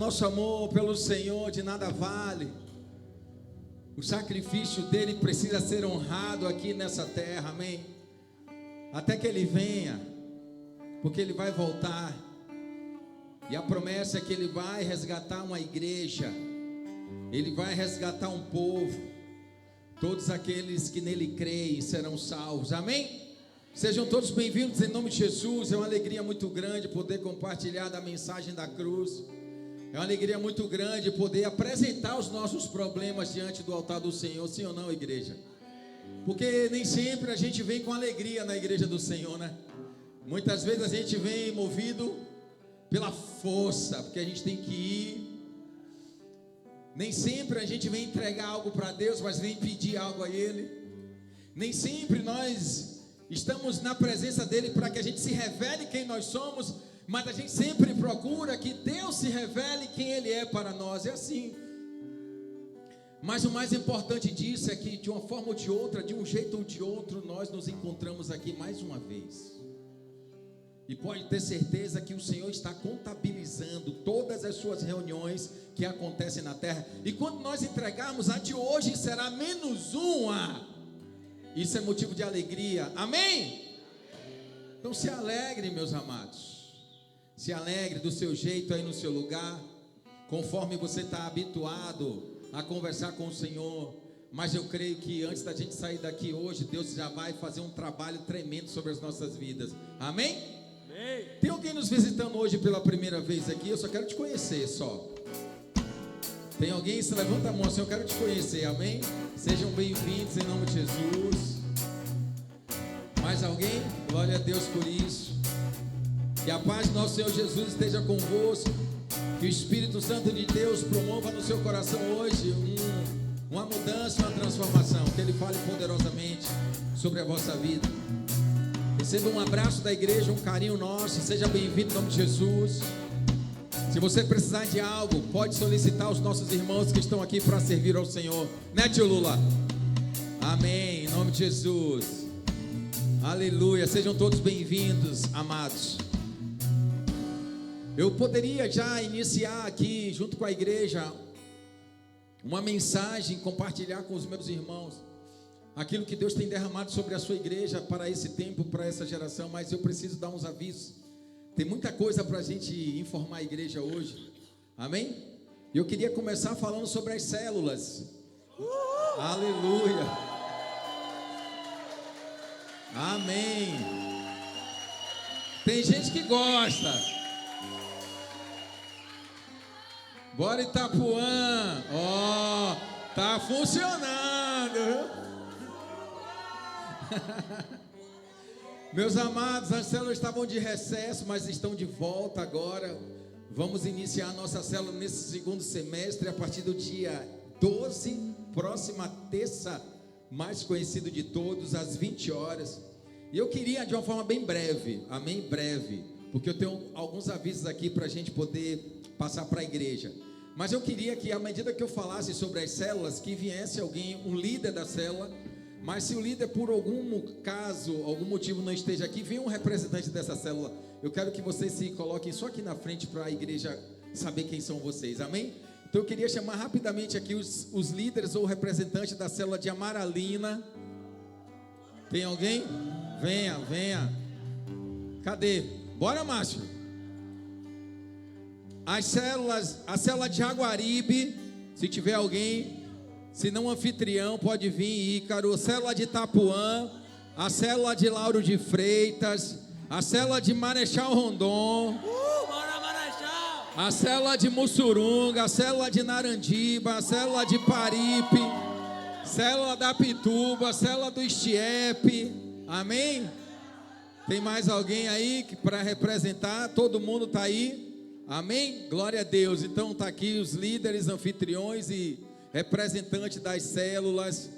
Nosso amor pelo Senhor de nada vale. O sacrifício dele precisa ser honrado aqui nessa terra, amém? Até que ele venha, porque ele vai voltar. E a promessa é que ele vai resgatar uma igreja, ele vai resgatar um povo. Todos aqueles que nele creem serão salvos, amém? Sejam todos bem-vindos em nome de Jesus. É uma alegria muito grande poder compartilhar da mensagem da cruz. É uma alegria muito grande poder apresentar os nossos problemas diante do altar do Senhor, sim ou não, igreja? Porque nem sempre a gente vem com alegria na igreja do Senhor, né? Muitas vezes a gente vem movido pela força, porque a gente tem que ir. Nem sempre a gente vem entregar algo para Deus, mas vem pedir algo a Ele. Nem sempre nós estamos na presença dEle para que a gente se revele quem nós somos, mas a gente sempre procura que Deus se revele quem Ele é para nós. É assim. Mas o mais importante disso é que de uma forma ou de outra, de um jeito ou de outro, nós nos encontramos aqui mais uma vez. E pode ter certeza que o Senhor está contabilizando todas as suas reuniões que acontecem na terra. E quando nós entregarmos a de hoje, será menos uma. Isso é motivo de alegria, amém? Então se alegre, meus amados. Se alegre do seu jeito aí no seu lugar, conforme você está habituado a conversar com o Senhor. Mas eu creio que antes da gente sair daqui hoje, Deus já vai fazer um trabalho tremendo sobre as nossas vidas, amém? Amém. Tem alguém nos visitando hoje pela primeira vez aqui? Eu só quero te conhecer só. Tem alguém? Se levanta a mão assim, eu quero te conhecer, amém? Sejam bem-vindos em nome de Jesus. Mais alguém? Glória a Deus por isso. Que a paz do nosso Senhor Jesus esteja convosco. Que o Espírito Santo de Deus promova no seu coração hoje uma mudança, uma transformação. Que Ele fale poderosamente sobre a vossa vida. Receba um abraço da igreja, um carinho nosso. Seja bem-vindo em nome de Jesus. Se você precisar de algo, pode solicitar os nossos irmãos que estão aqui para servir ao Senhor. Né, tio Lula? Amém, em nome de Jesus. Aleluia, sejam todos bem-vindos, amados. Eu poderia já iniciar aqui, junto com a igreja, uma mensagem, compartilhar com os meus irmãos aquilo que Deus tem derramado sobre a sua igreja para esse tempo, para essa geração, mas eu preciso dar uns avisos. Tem muita coisa para a gente informar a igreja hoje, amém? E eu queria começar falando sobre as células. Aleluia, amém. Tem gente que gosta. Bora Itapuã, ó, tá funcionando. Meus amados, as células estavam de recesso, mas estão de volta agora. Vamos iniciar a nossa célula nesse segundo semestre, a partir do dia 12, próxima terça, mais conhecido de todos, às 20 horas. E eu queria, de uma forma bem breve, amém? Breve, porque eu tenho alguns avisos aqui para a gente poder passar para a igreja. Mas eu queria que, à medida que eu falasse sobre as células, que viesse alguém, um líder da célula. Mas se o líder, por algum caso, algum motivo não esteja aqui, venha um representante dessa célula. Eu quero que vocês se coloquem só aqui na frente para a igreja saber quem são vocês, amém? Então eu queria chamar rapidamente aqui os líderes ou representantes da célula de Amaralina. Tem alguém? Venha, venha. Cadê? Bora, Márcio. As células, a célula de Jaguaribe, se tiver alguém. Se não, anfitrião, pode vir, Ícaro. A célula de Itapuã, a célula de Lauro de Freitas, a célula de Marechal Rondon, Bora Marechal! A célula de Mussurunga, a célula de Narandiba, a célula de Paripe, célula da Pituba, a célula do Estiepe, amém? Tem mais alguém aí para representar? Todo mundo está aí, amém? Glória a Deus. Então está aqui os líderes, anfitriões e representante das células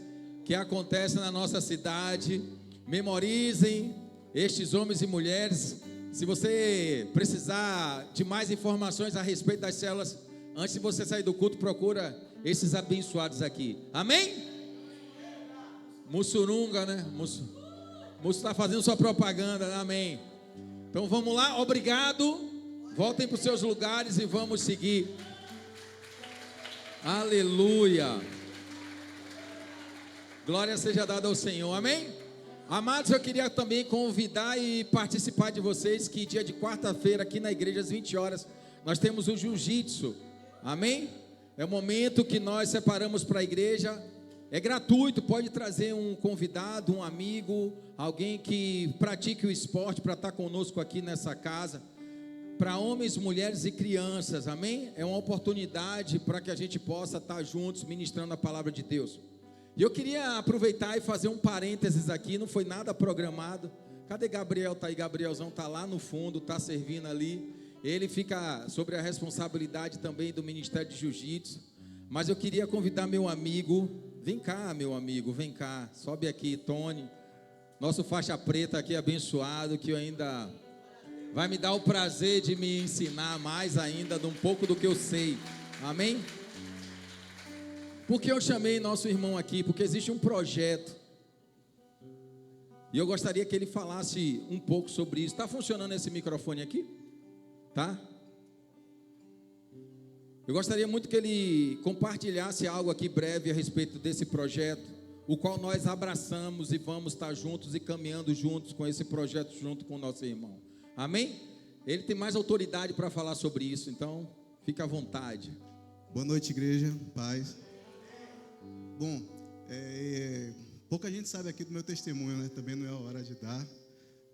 que acontecem na nossa cidade. Memorizem estes homens e mulheres. Se você precisar de mais informações a respeito das células, antes de você sair do culto, procura esses abençoados aqui, amém? Mussurunga, né? Mussu está fazendo sua propaganda, né? Amém. Então vamos lá, obrigado. Voltem para os seus lugares e vamos seguir Aleluia. Glória seja dada ao Senhor, amém? Amados, eu queria também convidar e participar de vocês que dia de quarta-feira aqui na igreja às 20 horas nós temos o jiu-jitsu, amém? É o momento que nós separamos para a igreja, é gratuito, pode trazer um convidado, um amigo, alguém que pratique o esporte para estar conosco aqui nessa casa, para homens, mulheres e crianças, amém? É uma oportunidade para que a gente possa estar juntos ministrando a palavra de Deus. E eu queria aproveitar e fazer um parênteses aqui, não foi nada programado. Cadê Gabriel? Tá aí, Gabrielzão tá lá no fundo, tá servindo ali. Ele fica sobre a responsabilidade também do Ministério de Jiu-Jitsu. Mas eu queria convidar meu amigo, vem cá, meu amigo, vem cá, sobe aqui, Tony. Nosso faixa preta aqui abençoado, que eu ainda vai me dar o prazer de me ensinar mais ainda de um pouco do que eu sei. Amém? Por que eu chamei nosso irmão aqui? Porque existe um projeto. E eu gostaria que ele falasse um pouco sobre isso. Está funcionando esse microfone aqui? Tá? Eu gostaria muito que ele compartilhasse algo aqui breve a respeito desse projeto, o qual nós abraçamos e vamos estar juntos e caminhando juntos com esse projeto junto com o nosso irmão. Amém? Ele tem mais autoridade para falar sobre isso, então fica à vontade. Boa noite, igreja, paz. Bom, pouca gente sabe aqui do meu testemunho, né? Também não é a hora de dar,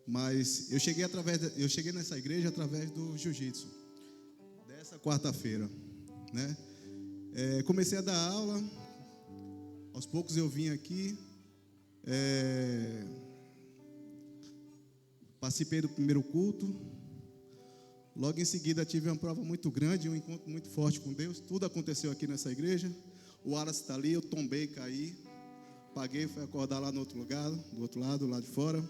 mas eu cheguei nessa igreja através do jiu-jitsu, dessa quarta-feira, né? Comecei a dar aula, aos poucos eu vim aqui, participei do primeiro culto, logo em seguida tive uma prova muito grande, um encontro muito forte com Deus, tudo aconteceu aqui nessa igreja. O Wallace está ali, eu tombei, caí, paguei, fui acordar lá no outro lugar, do outro lado, lá de fora.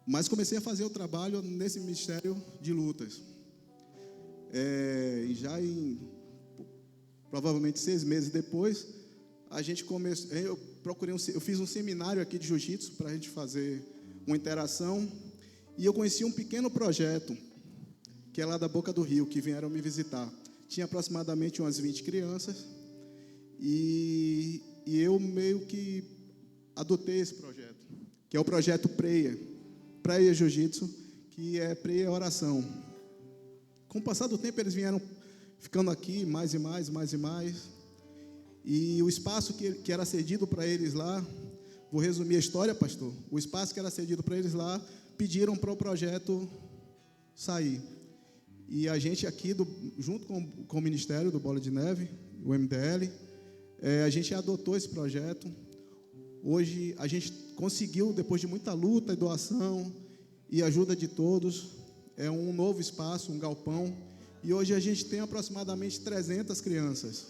Mas comecei a fazer o trabalho nesse ministério de lutas. E já em provavelmente 6 meses depois, a gente começou. Eu fiz um seminário aqui de jiu-jitsu para a gente fazer uma interação. E eu conheci um pequeno projeto, que é lá da Boca do Rio, que vieram me visitar. Tinha aproximadamente umas 20 crianças. E eu meio que adotei esse projeto, que é o projeto Prayer Jiu-Jitsu, que é Prayer é oração. Com o passar do tempo, eles vieram ficando aqui mais e mais. E o espaço que era cedido para eles lá, vou resumir a história, pastor. O espaço que era cedido para eles lá, pediram para o projeto sair. E a gente aqui, junto com o Ministério do Bola de Neve, o MDL, a gente adotou esse projeto. Hoje a gente conseguiu, depois de muita luta e doação e ajuda de todos, um novo espaço, um galpão. E hoje a gente tem aproximadamente 300 crianças.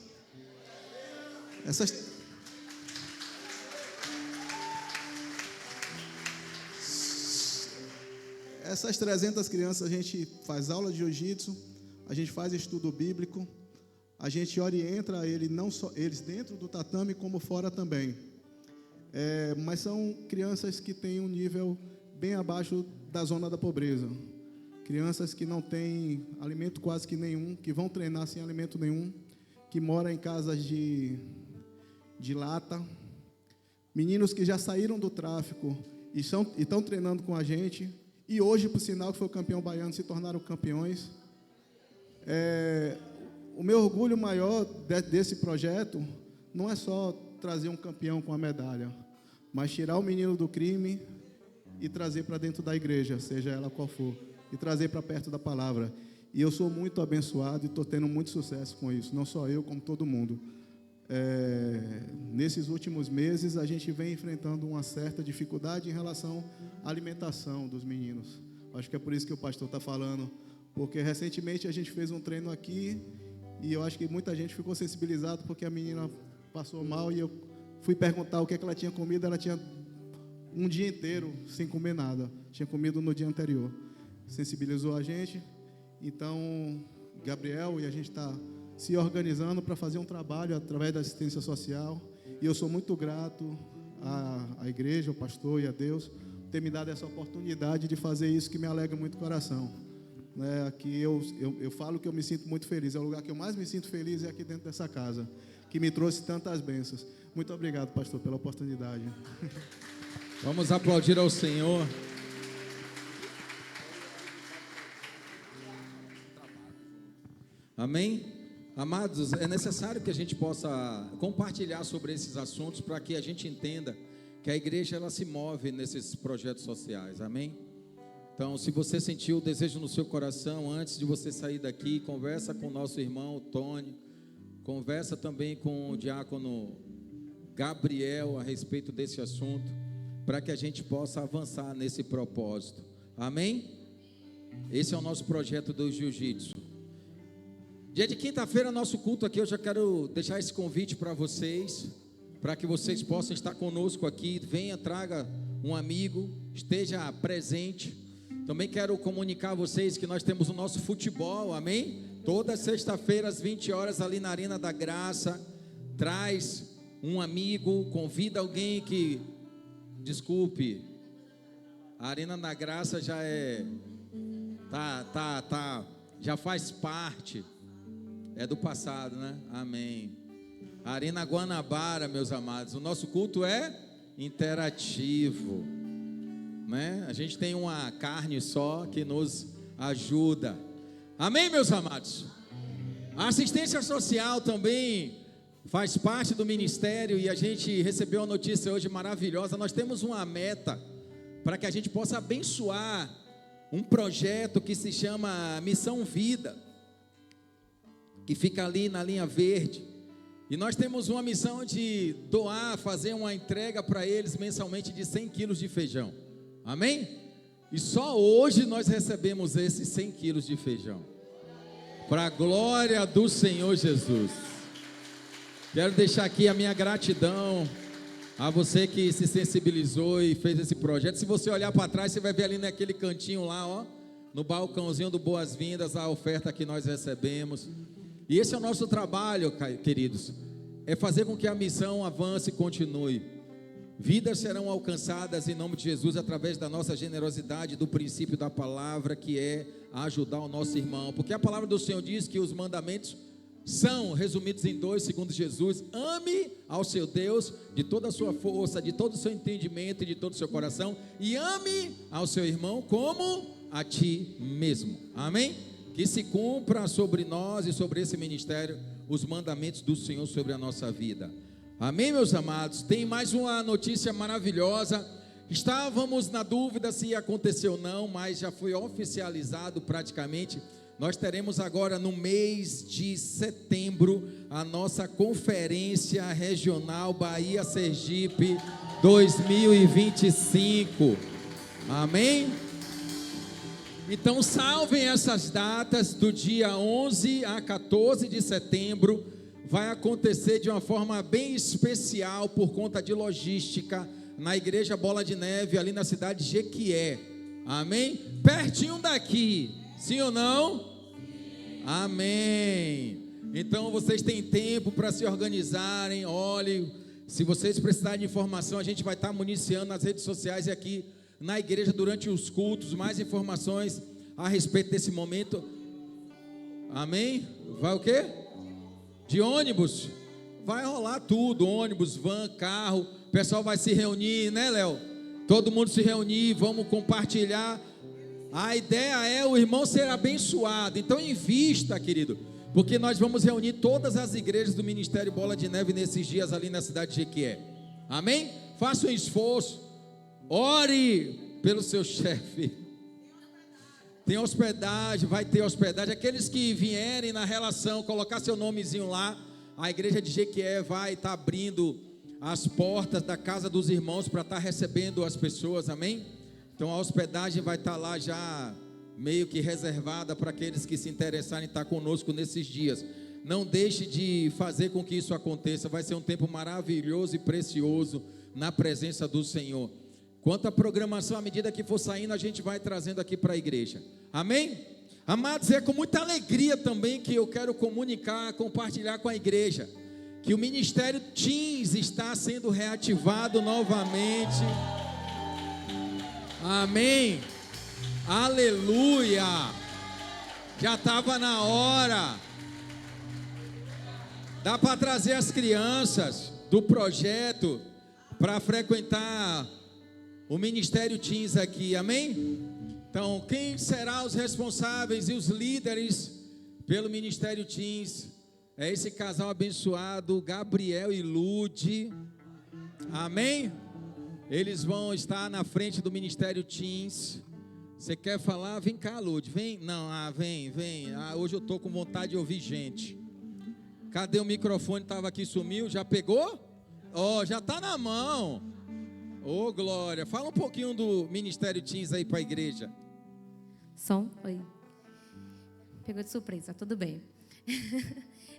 Essas 300 crianças, a gente faz aula de jiu-jitsu, a gente faz estudo bíblico, a gente orienta não só eles dentro do tatame, como fora também. Mas são crianças que têm um nível bem abaixo da zona da pobreza. Crianças que não têm alimento quase que nenhum, que vão treinar sem alimento nenhum, que moram em casas de lata. Meninos que já saíram do tráfico e estão treinando com a gente. E hoje, por sinal, que foi o campeão baiano, se tornaram campeões. O meu orgulho maior desse projeto não é só trazer um campeão com a medalha, mas tirar o menino do crime e trazer para dentro da igreja, seja ela qual for, e trazer para perto da palavra. E eu sou muito abençoado e estou tendo muito sucesso com isso, não só eu, como todo mundo. Nesses últimos meses, a gente vem enfrentando uma certa dificuldade em relação à alimentação dos meninos. Acho que é por isso que o pastor está falando, porque recentemente a gente fez um treino aqui e eu acho que muita gente ficou sensibilizado porque a menina passou mal e eu fui perguntar o que ela tinha comido. Ela tinha um dia inteiro sem comer nada, tinha comido no dia anterior. Sensibilizou a gente. Então, Gabriel e a gente está se organizando para fazer um trabalho através da assistência social. E eu sou muito grato à igreja, ao pastor e a Deus ter me dado essa oportunidade de fazer isso, que me alegra muito o coração. né? Aqui eu falo que eu me sinto muito feliz. É o lugar que eu mais me sinto feliz, é aqui dentro dessa casa, que me trouxe tantas bênçãos. Muito obrigado, pastor, pela oportunidade. Vamos aplaudir ao Senhor. Amém? Amados, é necessário que a gente possa compartilhar sobre esses assuntos para que a gente entenda que a igreja ela se move nesses projetos sociais. Amém? Então, se você sentiu o desejo no seu coração, antes de você sair daqui, conversa com o nosso irmão Tony, conversa também com o diácono Gabriel a respeito desse assunto, para que a gente possa avançar nesse propósito. Amém? Esse é o nosso projeto do Jiu-Jitsu. Dia de quinta-feira, nosso culto aqui, eu já quero deixar esse convite para vocês, para que vocês possam estar conosco aqui. Venha, traga um amigo, esteja presente. Também quero comunicar a vocês que nós temos o nosso futebol, amém? Toda sexta-feira às 20 horas ali na Arena da Graça. Traz um amigo, convida alguém que, desculpe, a Arena da Graça já já faz parte, é do passado, né? Amém. A Arena Guanabara, meus amados, o nosso culto é interativo, né? A gente tem uma carne só que nos ajuda. Amém, meus amados? A assistência social também faz parte do ministério e a gente recebeu uma notícia hoje maravilhosa. Nós temos uma meta para que a gente possa abençoar um projeto que se chama Missão Vida, que fica ali na linha verde. E nós temos uma missão de doar, fazer uma entrega para eles mensalmente de 100 quilos de feijão. Amém? E só hoje nós recebemos esses 100 quilos de feijão. Para a glória do Senhor Jesus. Quero deixar aqui a minha gratidão a você que se sensibilizou e fez esse projeto. Se você olhar para trás, você vai ver ali naquele cantinho lá, ó, no balcãozinho do Boas-Vindas, a oferta que nós recebemos. E esse é o nosso trabalho, queridos, é fazer com que a missão avance e continue. Vidas serão alcançadas em nome de Jesus através da nossa generosidade, do princípio da palavra, que é ajudar o nosso irmão. Porque a palavra do Senhor diz que os mandamentos são resumidos em 2, segundo Jesus: ame ao seu Deus de toda a sua força, de todo o seu entendimento e de todo o seu coração, e ame ao seu irmão como a ti mesmo. Amém? Que se cumpra sobre nós e sobre esse ministério os mandamentos do Senhor sobre a nossa vida. Amém, meus amados? Tem mais uma notícia maravilhosa. Estávamos na dúvida se ia acontecer ou não, mas já foi oficializado praticamente. Nós teremos agora no mês de setembro a nossa Conferência Regional Bahia Sergipe 2025. Amém? Então salvem essas datas, do dia 11 a 14 de setembro, vai acontecer de uma forma bem especial por conta de logística, na Igreja Bola de Neve, ali na cidade de Jequié. Amém? Pertinho daqui, sim ou não? Amém. Então vocês têm tempo para se organizarem. Olhem, se vocês precisarem de informação, a gente vai estar municiando nas redes sociais e aqui na igreja durante os cultos, mais informações a respeito desse momento. Amém? Vai o quê? De ônibus? Vai rolar tudo, ônibus, van, carro. O pessoal vai se reunir, né, Léo? Todo mundo se reunir, vamos compartilhar. A ideia é o irmão ser abençoado. Então invista, querido, porque nós vamos reunir todas as igrejas do Ministério Bola de Neve nesses dias ali na cidade de Jequié. Amém? Faça um esforço. Ore pelo seu chefe. Tem hospedagem, vai ter hospedagem. Aqueles que vierem na relação, colocar seu nomezinho lá, a igreja de Jequié vai estar abrindo as portas da casa dos irmãos para estar recebendo as pessoas, amém? Então a hospedagem vai estar lá já meio que reservada para aqueles que se interessarem em estar conosco nesses dias. Não deixe de fazer com que isso aconteça. Vai ser um tempo maravilhoso e precioso na presença do Senhor. Quanto à programação, à medida que for saindo, a gente vai trazendo aqui para a igreja. Amém? Amados, é com muita alegria também que eu quero comunicar, compartilhar com a igreja, que o Ministério Teens está sendo reativado novamente. Amém? Aleluia! Já estava na hora. Dá para trazer as crianças do projeto para frequentar o Ministério Teens aqui, amém? Então, quem será os responsáveis e os líderes pelo Ministério Teens? É esse casal abençoado, Gabriel e Lude, amém? Eles vão estar na frente do Ministério Teens. Você quer falar? Vem cá, Lude, vem. Não, vem. Hoje eu estou com vontade de ouvir gente. Cadê o microfone? Estava aqui, sumiu. Já pegou? Já está na mão. Glória. Fala um pouquinho do Ministério Teens aí para a igreja. Som? Oi. Pegou de surpresa, tudo bem.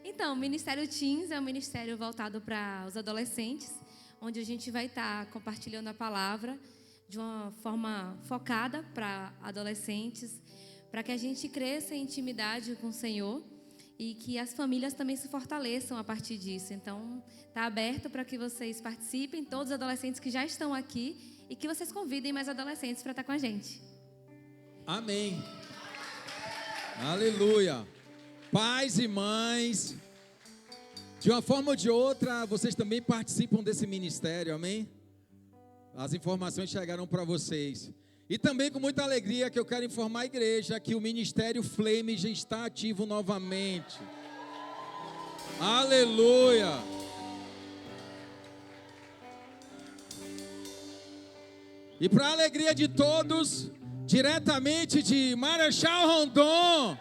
Então, o Ministério Teens é um ministério voltado para os adolescentes, onde a gente vai estar compartilhando a palavra de uma forma focada para adolescentes, para que a gente cresça em intimidade com o Senhor e que as famílias também se fortaleçam a partir disso. Então, está aberto para que vocês participem, todos os adolescentes que já estão aqui, e que vocês convidem mais adolescentes para estar com a gente. Amém. Aleluia. Pais e mães, de uma forma ou de outra, vocês também participam desse ministério, amém? As informações chegaram para vocês. E também com muita alegria que eu quero informar a igreja que o Ministério Flame já está ativo novamente. Aleluia! E para a alegria de todos, diretamente de Marechal Rondon,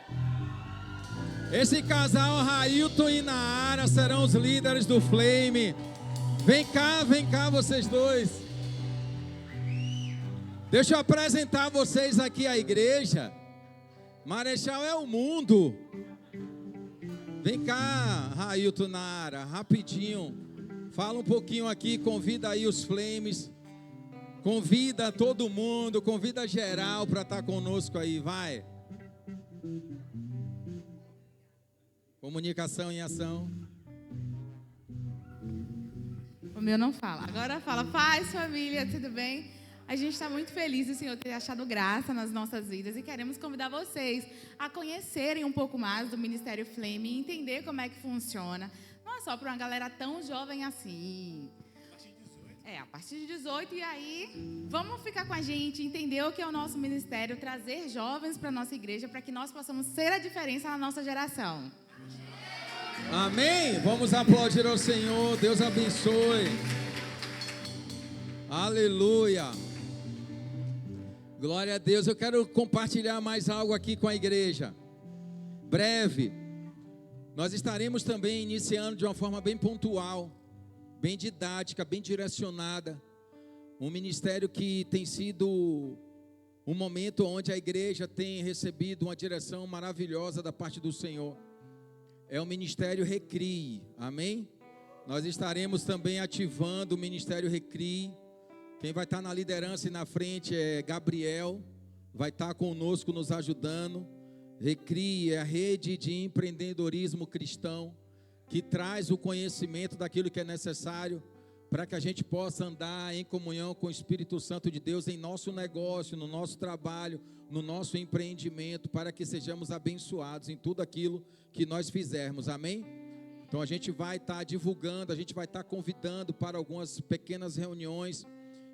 esse casal Railton e Naara serão os líderes do Flame. Vem cá vocês dois. Deixa eu apresentar vocês aqui à igreja. Marechal é o mundo. Vem cá, Railton, Naara, rapidinho. Fala um pouquinho aqui, convida aí os Flames. Convida todo mundo, convida geral para estar conosco aí, vai. Comunicação em ação. O meu não fala. Agora fala, paz, família, tudo bem? A gente está muito feliz do Senhor ter achado graça nas nossas vidas e queremos convidar vocês a conhecerem um pouco mais do Ministério Flame e entender como é que funciona. Não é só para uma galera tão jovem assim. A partir de 18, e aí vamos ficar com a gente, entender o que é o nosso ministério, trazer jovens para a nossa igreja, para que nós possamos ser a diferença na nossa geração. Amém? Vamos aplaudir ao Senhor, Deus abençoe. Aleluia. Glória a Deus. Eu quero compartilhar mais algo aqui com a igreja. Breve, nós estaremos também iniciando de uma forma bem pontual, bem didática, bem direcionada, um ministério que tem sido um momento onde a igreja tem recebido uma direção maravilhosa da parte do Senhor. É o Ministério Recrie, amém? Nós estaremos também ativando o Ministério Recrie. Quem vai estar na liderança e na frente é Gabriel, vai estar conosco nos ajudando. Recrie é a rede de empreendedorismo cristão, que traz o conhecimento daquilo que é necessário para que a gente possa andar em comunhão com o Espírito Santo de Deus em nosso negócio, no nosso trabalho, no nosso empreendimento, para que sejamos abençoados em tudo aquilo que nós fizermos, amém? Então a gente vai estar divulgando, a gente vai estar convidando para algumas pequenas reuniões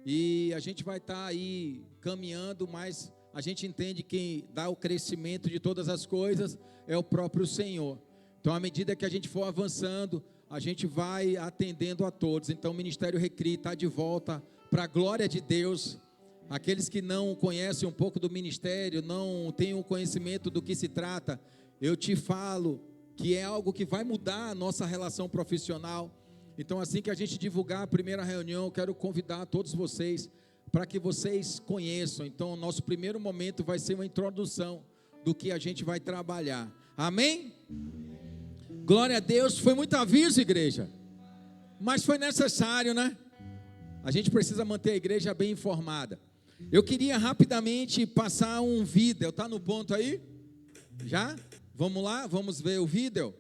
e a gente vai estar aí caminhando, mas a gente entende que dá o crescimento de todas as coisas é o próprio Senhor. Então, à medida que a gente for avançando, a gente vai atendendo a todos. Então, o Ministério Recrie está de volta para a glória de Deus. Aqueles que não conhecem um pouco do ministério, não têm um conhecimento do que se trata, eu te falo que é algo que vai mudar a nossa relação profissional. Então, assim que a gente divulgar a primeira reunião, eu quero convidar todos vocês para que vocês conheçam. Então, o nosso primeiro momento vai ser uma introdução do que a gente vai trabalhar. Amém? Glória a Deus. Foi muito aviso, igreja, mas foi necessário, né? A gente precisa manter a igreja bem informada. Eu queria rapidamente passar um vídeo. Está no ponto aí? Já? Vamos lá? Vamos ver o vídeo?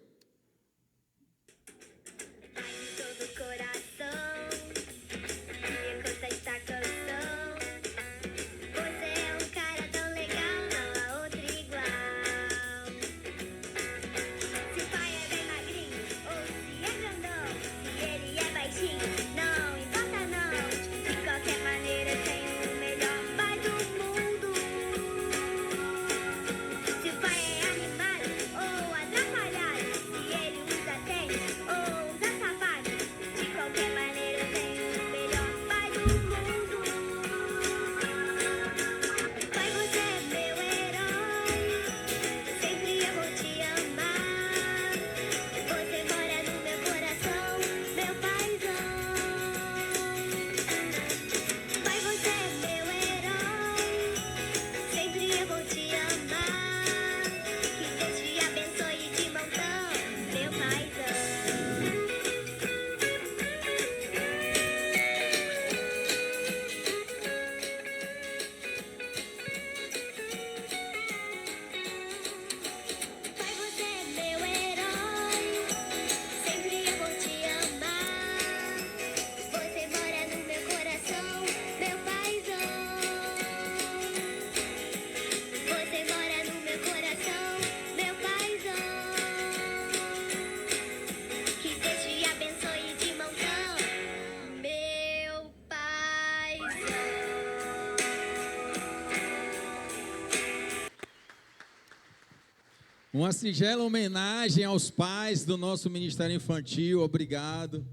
Uma singela homenagem aos pais do nosso Ministério Infantil. Obrigado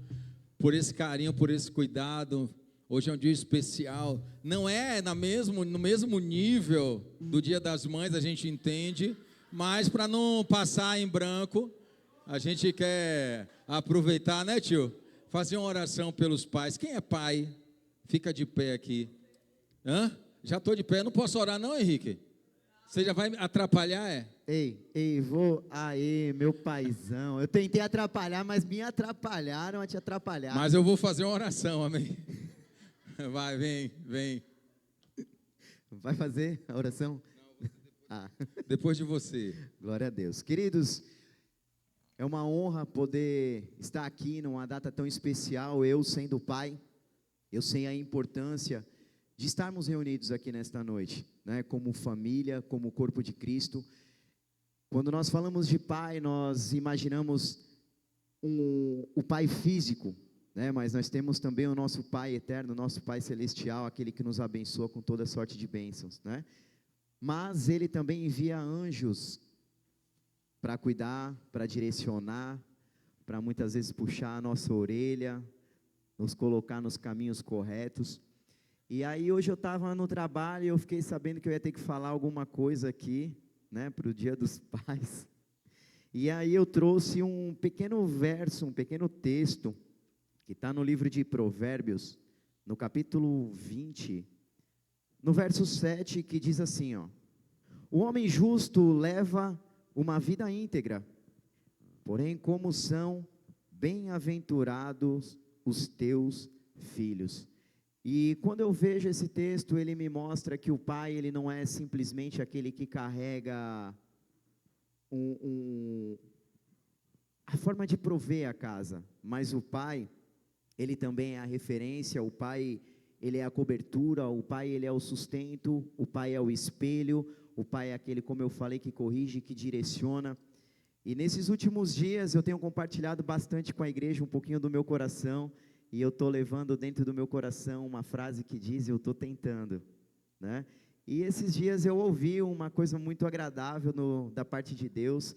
por esse carinho, por esse cuidado. Hoje é um dia especial. Não é no mesmo nível do Dia das Mães, a gente entende, mas para não passar em branco, a gente quer aproveitar, né, tio? Fazer uma oração pelos pais. Quem é pai? Fica de pé aqui. Já estou de pé. Não posso orar não, Henrique? Você já vai atrapalhar, é? Ei, meu paizão. Eu tentei atrapalhar, mas me atrapalharam a te atrapalhar. Mas eu vou fazer uma oração, amém? Vai, vem. Vai fazer a oração? Depois de você. Glória a Deus. Queridos, é uma honra poder estar aqui numa data tão especial. Eu sendo pai, eu sei a importância de estarmos reunidos aqui nesta noite, né? Como família, como corpo de Cristo. Quando nós falamos de pai, nós imaginamos o pai físico, né? Mas nós temos também o nosso pai eterno, o nosso pai celestial, aquele que nos abençoa com toda sorte de bênçãos, né? Mas ele também envia anjos para cuidar, para direcionar, para muitas vezes puxar a nossa orelha, nos colocar nos caminhos corretos. E aí hoje eu estava no trabalho e eu fiquei sabendo que eu ia ter que falar alguma coisa aqui, né, para o Dia dos Pais. E aí eu trouxe um pequeno verso, um pequeno texto, que está no livro de Provérbios, no capítulo 20, no verso 7, que diz assim, ó: o homem justo leva uma vida íntegra, porém como são bem-aventurados os teus filhos. E quando eu vejo esse texto, ele me mostra que o pai, ele não é simplesmente aquele que carrega a forma de prover a casa, mas o pai, ele também é a referência, o pai, ele é a cobertura, o pai, ele é o sustento, o pai é o espelho, o pai é aquele, como eu falei, que corrige, que direciona. E nesses últimos dias eu tenho compartilhado bastante com a igreja um pouquinho do meu coração, e eu estou levando dentro do meu coração uma frase que diz: eu estou tentando, né? E esses dias eu ouvi uma coisa muito agradável da parte de Deus,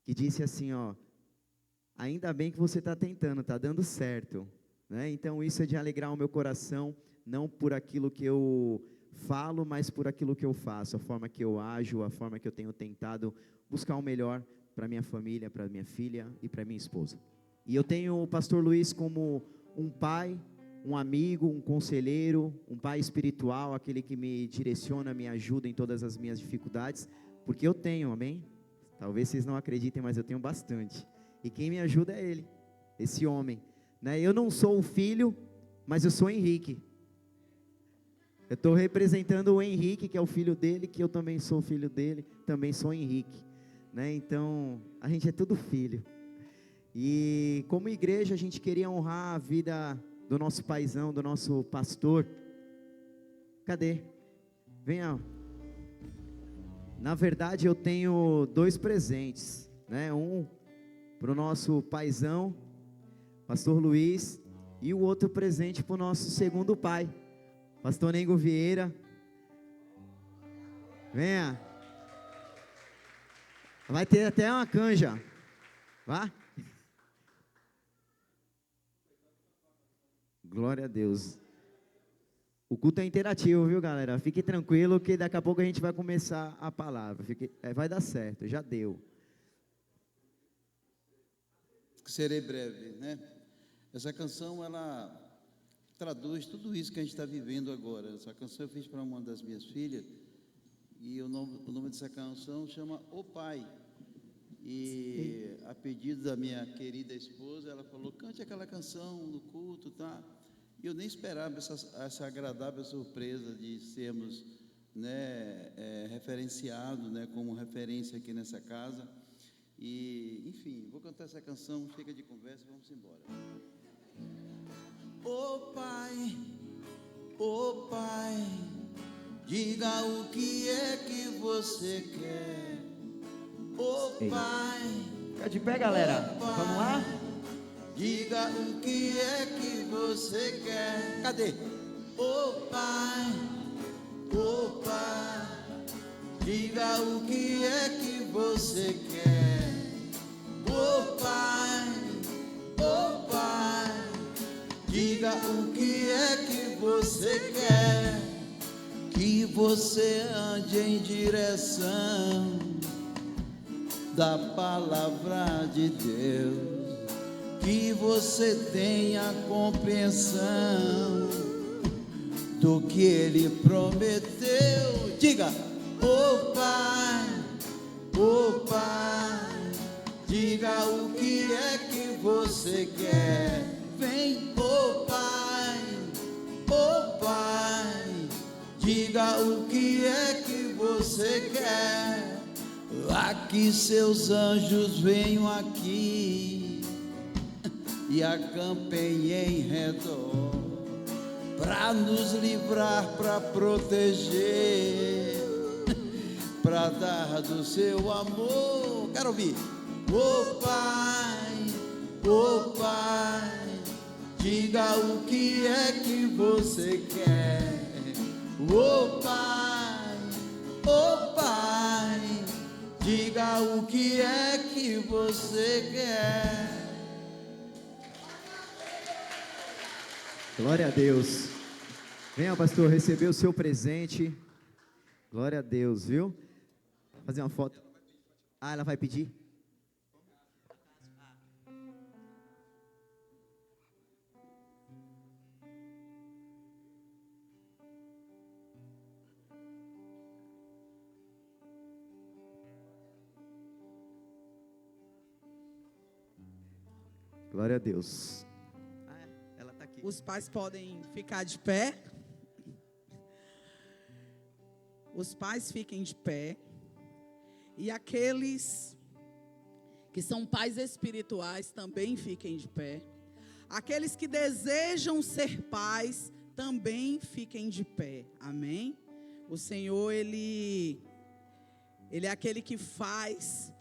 que disse assim, ó: ainda bem que você está tentando, está dando certo, né? Então isso é de alegrar o meu coração, não por aquilo que eu falo, mas por aquilo que eu faço, a forma que eu ajo, a forma que eu tenho tentado buscar o melhor para minha família, para minha filha e para minha esposa. E eu tenho o pastor Luiz como um pai, um amigo, um conselheiro, um pai espiritual, aquele que me direciona, me ajuda em todas as minhas dificuldades, porque eu tenho, amém? Talvez vocês não acreditem, mas eu tenho bastante. E quem me ajuda é ele, esse homem, né? Eu não sou o filho, mas eu sou Henrique. Eu estou representando o Henrique, que é o filho dele, que eu também sou filho dele, também sou Henrique, né? Então, a gente é tudo filho. E como igreja a gente queria honrar a vida do nosso paizão, do nosso pastor. Cadê? Venha. Na verdade eu tenho 2 presentes, né? Um para o nosso paizão, pastor Luiz, e o outro presente para o nosso segundo pai, pastor Nengo Vieira. Venha. Vai ter até uma canja. Vá. Glória a Deus. O culto é interativo, viu, galera? Fique tranquilo que daqui a pouco a gente vai começar a palavra. Vai dar certo, já deu. Serei breve, né? Essa canção, ela traduz tudo isso que a gente está vivendo agora. Essa canção eu fiz para uma das minhas filhas, e o nome dessa canção chama O Pai. E a pedido da minha querida esposa, ela falou: cante aquela canção no culto, tá? E eu nem esperava essa agradável surpresa de sermos, né, referenciados, né, como referência aqui nessa casa. E, enfim, vou cantar essa canção, chega de conversa e vamos embora. Ô Pai, diga o que é que você quer. Ô Pai, fica de pé, galera. Vamos lá? Diga o que é que você quer. Cadê? Ô Pai, diga o que é que você quer. Oh Pai, diga o que é que você quer. Que você ande em direção da palavra de Deus, que você tenha compreensão do que Ele prometeu. Diga, oh Pai, diga o que é que você quer. Vem, oh Pai, diga o que é que você quer. Aqui seus anjos venham aqui e acampem em redor, para nos livrar, para proteger, para dar do seu amor. Quero ouvir. Oh Pai, diga o que é que você quer. Oh Pai, diga o que é que você quer. Glória a Deus. Venha, pastor, receber o seu presente. Glória a Deus, viu? Fazer uma foto. Ah, ela vai pedir? Glória a Deus. Ela está aqui. Os pais podem ficar de pé. Os pais fiquem de pé. E aqueles que são pais espirituais também fiquem de pé. Aqueles que desejam ser pais também fiquem de pé. Amém? O Senhor, Ele é aquele que faz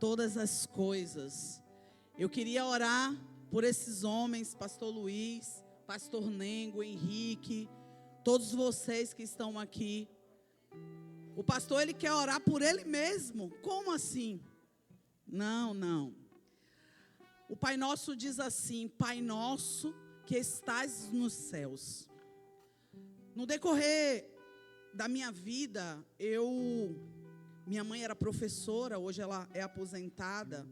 todas as coisas. Eu queria orar por esses homens, pastor Luiz, pastor Nengo, Henrique, todos vocês que estão aqui. O pastor, ele quer orar por ele mesmo. Como assim? Não. O Pai Nosso diz assim: Pai Nosso que estás nos céus. No decorrer da minha vida, minha mãe era professora, hoje ela é aposentada.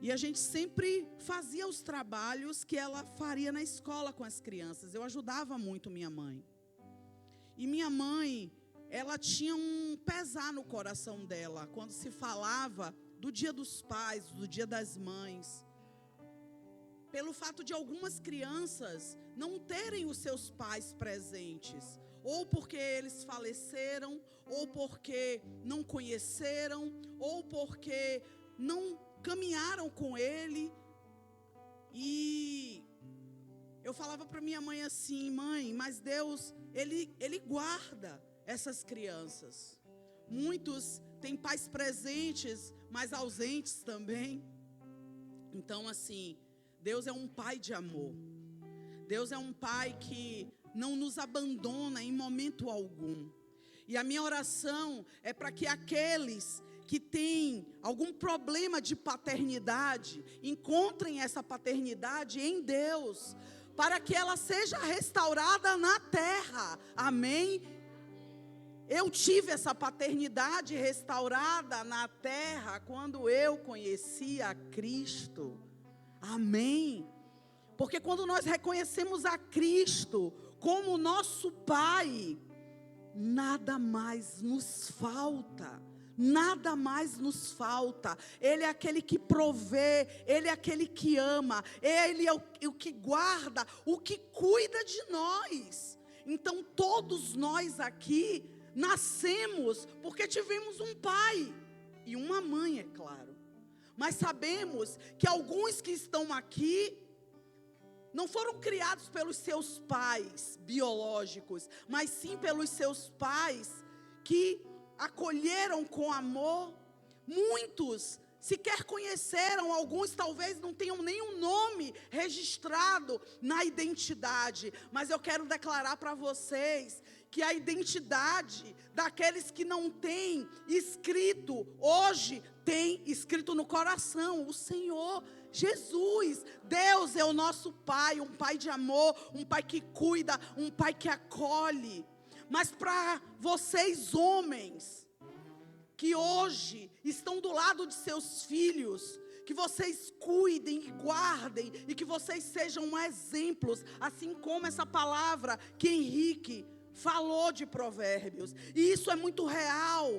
E a gente sempre fazia os trabalhos que ela faria na escola com as crianças. Eu ajudava muito minha mãe. E minha mãe, ela tinha um pesar no coração dela quando se falava do Dia dos Pais, do Dia das Mães. Pelo fato de algumas crianças não terem os seus pais presentes. Ou porque eles faleceram, ou porque não conheceram, ou porque não caminharam com ele. E eu falava para minha mãe assim: mãe, mas Deus, ele guarda essas crianças. Muitos têm pais presentes, mas ausentes também. Então assim, Deus é um pai de amor. Deus é um pai que não nos abandona em momento algum. E a minha oração é para que aqueles que têm algum problema de paternidade encontrem essa paternidade em Deus, para que ela seja restaurada na terra. Amém? Eu tive essa paternidade restaurada na terra quando eu conheci a Cristo. Amém? Porque quando nós reconhecemos a Cristo como nosso Pai, nada mais nos falta. Nada mais nos falta. Ele é aquele que provê, Ele é aquele que ama, Ele é o que guarda, o que cuida de nós. Então todos nós aqui nascemos porque tivemos um pai e uma mãe, é claro. Mas sabemos que alguns que estão aqui não foram criados pelos seus pais biológicos, mas sim pelos seus pais que acolheram com amor. Muitos sequer conheceram, alguns talvez não tenham nenhum nome registrado na identidade. Mas eu quero declarar para vocês que a identidade daqueles que não têm escrito, hoje tem escrito no coração, o Senhor Jesus. Deus é o nosso Pai, um Pai de amor, um Pai que cuida, um Pai que acolhe. Mas para vocês homens, que hoje estão do lado de seus filhos, que vocês cuidem e guardem, e que vocês sejam exemplos, assim como essa palavra que Henrique falou de Provérbios. E isso é muito real,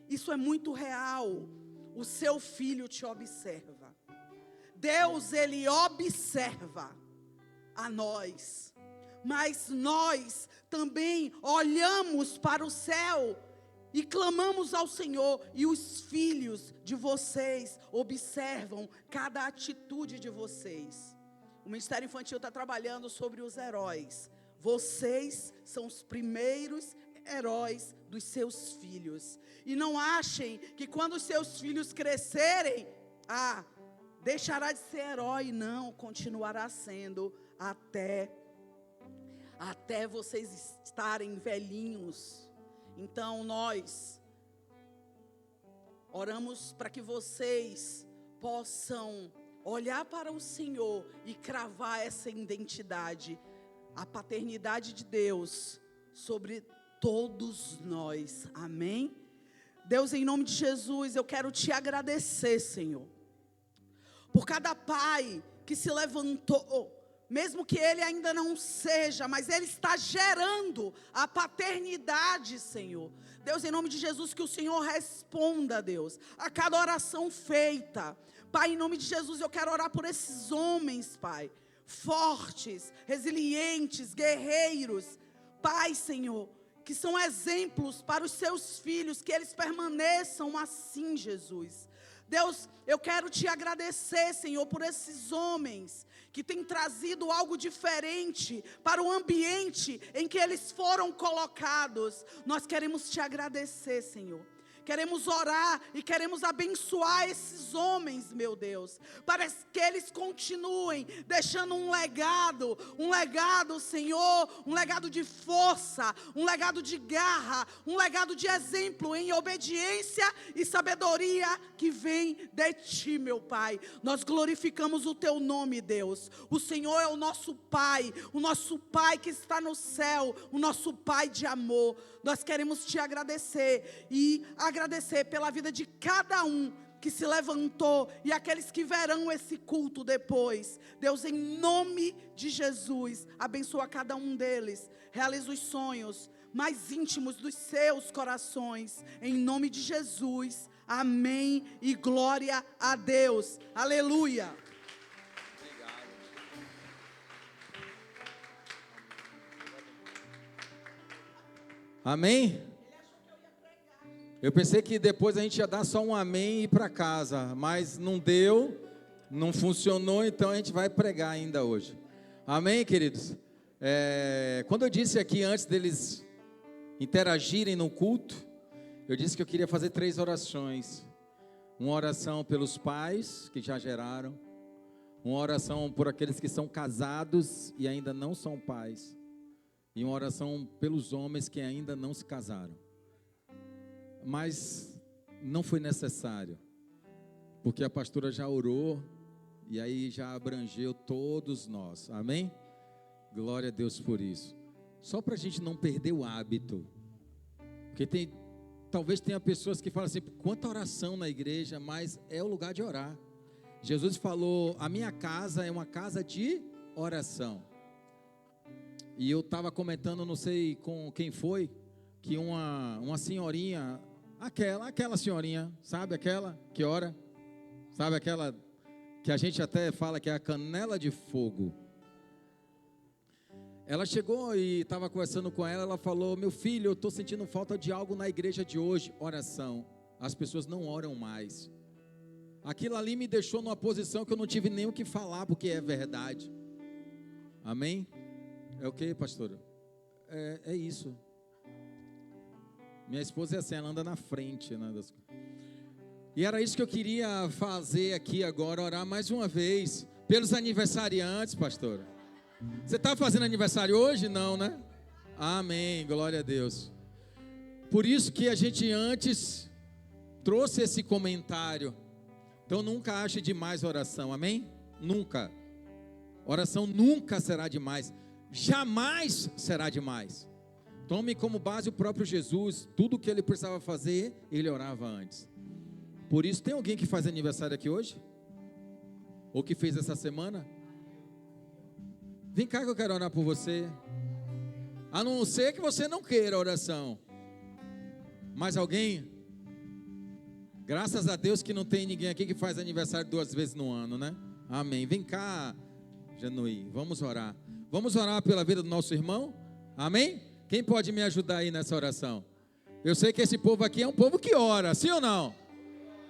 isso é muito real. O seu filho te observa. Deus, Ele observa a nós, mas nós também olhamos para o céu e clamamos ao Senhor, e os filhos de vocês observam cada atitude de vocês. O Ministério Infantil está trabalhando sobre os heróis. Vocês são os primeiros heróis dos seus filhos. E não achem que quando os seus filhos crescerem, deixará de ser herói. Não, continuará sendo até vocês estarem velhinhos. Então nós oramos para que vocês possam olhar para o Senhor e cravar essa identidade, a paternidade de Deus sobre todos nós. Amém? Deus, em nome de Jesus, eu quero te agradecer, Senhor, por cada pai que se levantou, mesmo que ele ainda não seja, mas ele está gerando a paternidade, Senhor. Deus, em nome de Jesus, que o Senhor responda, Deus, a cada oração feita. Pai, em nome de Jesus, eu quero orar por esses homens, Pai, fortes, resilientes, guerreiros. Pai, Senhor, que são exemplos para os seus filhos, que eles permaneçam assim, Jesus. Deus, eu quero te agradecer, Senhor, por esses homens que têm trazido algo diferente para o ambiente em que eles foram colocados. Nós queremos te agradecer, Senhor. Queremos orar e queremos abençoar esses homens, meu Deus, para que eles continuem deixando um legado, Senhor, um legado de força, um legado de garra, um legado de exemplo em obediência e sabedoria que vem de Ti, meu Pai. Nós glorificamos o Teu nome, Deus. O Senhor é o nosso Pai que está no céu, o nosso Pai de amor. Nós queremos te agradecer e agradecer pela vida de cada um que se levantou e aqueles que verão esse culto depois. Deus, em nome de Jesus, abençoa cada um deles. Realiza os sonhos mais íntimos dos seus corações. Em nome de Jesus. Amém e glória a Deus. Aleluia. Amém? Eu pensei que depois a gente ia dar só um amém e ir para casa, mas não deu, não funcionou, então a gente vai pregar ainda hoje. Amém, queridos? Quando eu disse aqui antes deles interagirem no culto, eu disse que eu queria fazer 3 orações. Uma oração pelos pais que já geraram, uma oração por aqueles que são casados e ainda não são pais, e uma oração pelos homens que ainda não se casaram. Mas não foi necessário, porque a pastora já orou, e aí já abrangeu todos nós, amém? Glória a Deus por isso. Só para a gente não perder o hábito, porque talvez tenha pessoas que falam assim, quanta oração na igreja, mas é o lugar de orar. Jesus falou, a minha casa é uma casa de oração. E eu estava comentando, não sei com quem foi, que uma senhorinha, aquela senhorinha, sabe aquela que ora? Sabe aquela que a gente até fala que é a canela de fogo? Ela chegou e estava conversando com ela falou, meu filho, eu estou sentindo falta de algo na igreja de hoje, oração. As pessoas não oram mais. Aquilo ali me deixou numa posição que eu não tive nem o que falar, porque é verdade. Amém? É o que, pastora? É isso. Minha esposa é assim, ela anda na frente, né, e era isso que eu queria fazer aqui agora, orar mais uma vez pelos aniversariantes, pastora. Você está fazendo aniversário hoje? Não, né? Amém, glória a Deus. Por isso que a gente antes trouxe esse comentário. Então nunca ache demais a oração, amém? Nunca. Oração nunca será demais, jamais será demais. Tome como base o próprio Jesus. Tudo o que ele precisava fazer, ele orava antes. Por isso, tem alguém que faz aniversário aqui hoje? Ou que fez essa semana? Vem cá que eu quero orar por você. A não ser que você não queira oração. Mais alguém? Graças a Deus que não tem ninguém aqui que faz aniversário 2 vezes no ano, né? Amém. Vem cá, Januí, vamos orar. Vamos orar pela vida do nosso irmão? Amém? Quem pode me ajudar aí nessa oração? Eu sei que esse povo aqui é um povo que ora, sim ou não?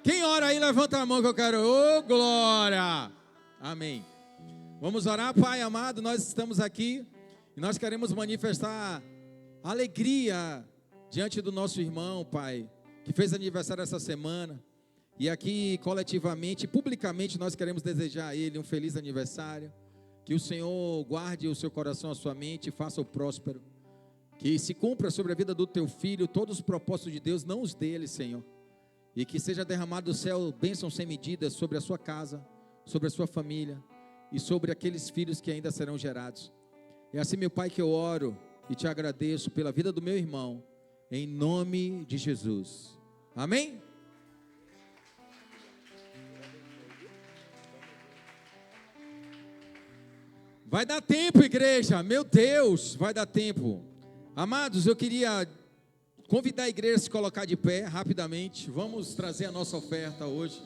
Quem ora aí, levanta a mão que eu quero. Ô, glória! Amém. Vamos orar, Pai amado, nós estamos aqui e nós queremos manifestar alegria diante do nosso irmão, Pai, que fez aniversário essa semana. E aqui, coletivamente, publicamente, nós queremos desejar a ele um feliz aniversário. Que o Senhor guarde o seu coração, a sua mente, faça-o próspero. Que se cumpra sobre a vida do teu filho todos os propósitos de Deus, não os dele, Senhor. E que seja derramado do céu bênção sem medida sobre a sua casa, sobre a sua família e sobre aqueles filhos que ainda serão gerados. É assim, meu Pai, que eu oro e te agradeço pela vida do meu irmão, em nome de Jesus. Amém? Vai dar tempo, igreja, meu Deus, vai dar tempo. Amados, eu queria convidar a igreja a se colocar de pé rapidamente. Vamos trazer a nossa oferta hoje.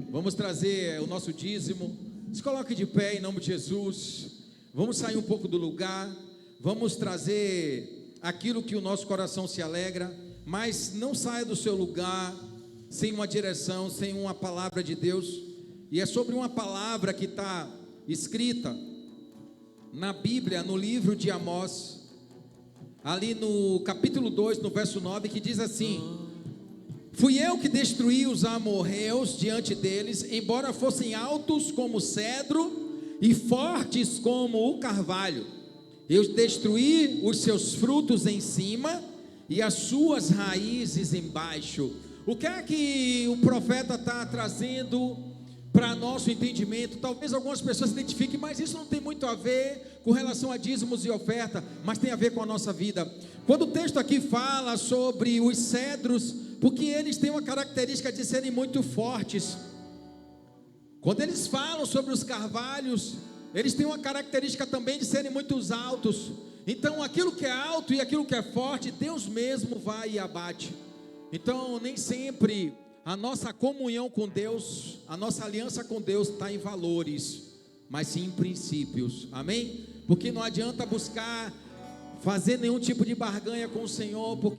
Vamos trazer o nosso dízimo. Se coloque de pé em nome de Jesus. Vamos sair um pouco do lugar. Vamos trazer aquilo que o nosso coração se alegra. Mas não saia do seu lugar sem uma direção, sem uma palavra de Deus. E é sobre uma palavra que está escrita na Bíblia, no livro de Amós, ali no capítulo 2, no verso 9, que diz assim: fui eu que destruí os amorreus diante deles, embora fossem altos como o cedro e fortes como o carvalho. Eu destruí os seus frutos em cima e as suas raízes embaixo. O que é que o profeta está trazendo para nosso entendimento? Talvez algumas pessoas se identifiquem, mas isso não tem muito a ver com relação a dízimos e oferta, mas tem a ver com a nossa vida. Quando o texto aqui fala sobre os cedros, porque eles têm uma característica de serem muito fortes. Quando eles falam sobre os carvalhos, eles têm uma característica também de serem muito altos. Então aquilo que é alto e aquilo que é forte, Deus mesmo vai e abate. Então nem sempre a nossa comunhão com Deus, a nossa aliança com Deus está em valores, mas sim em princípios, amém? Porque não adianta buscar fazer nenhum tipo de barganha com o Senhor, porque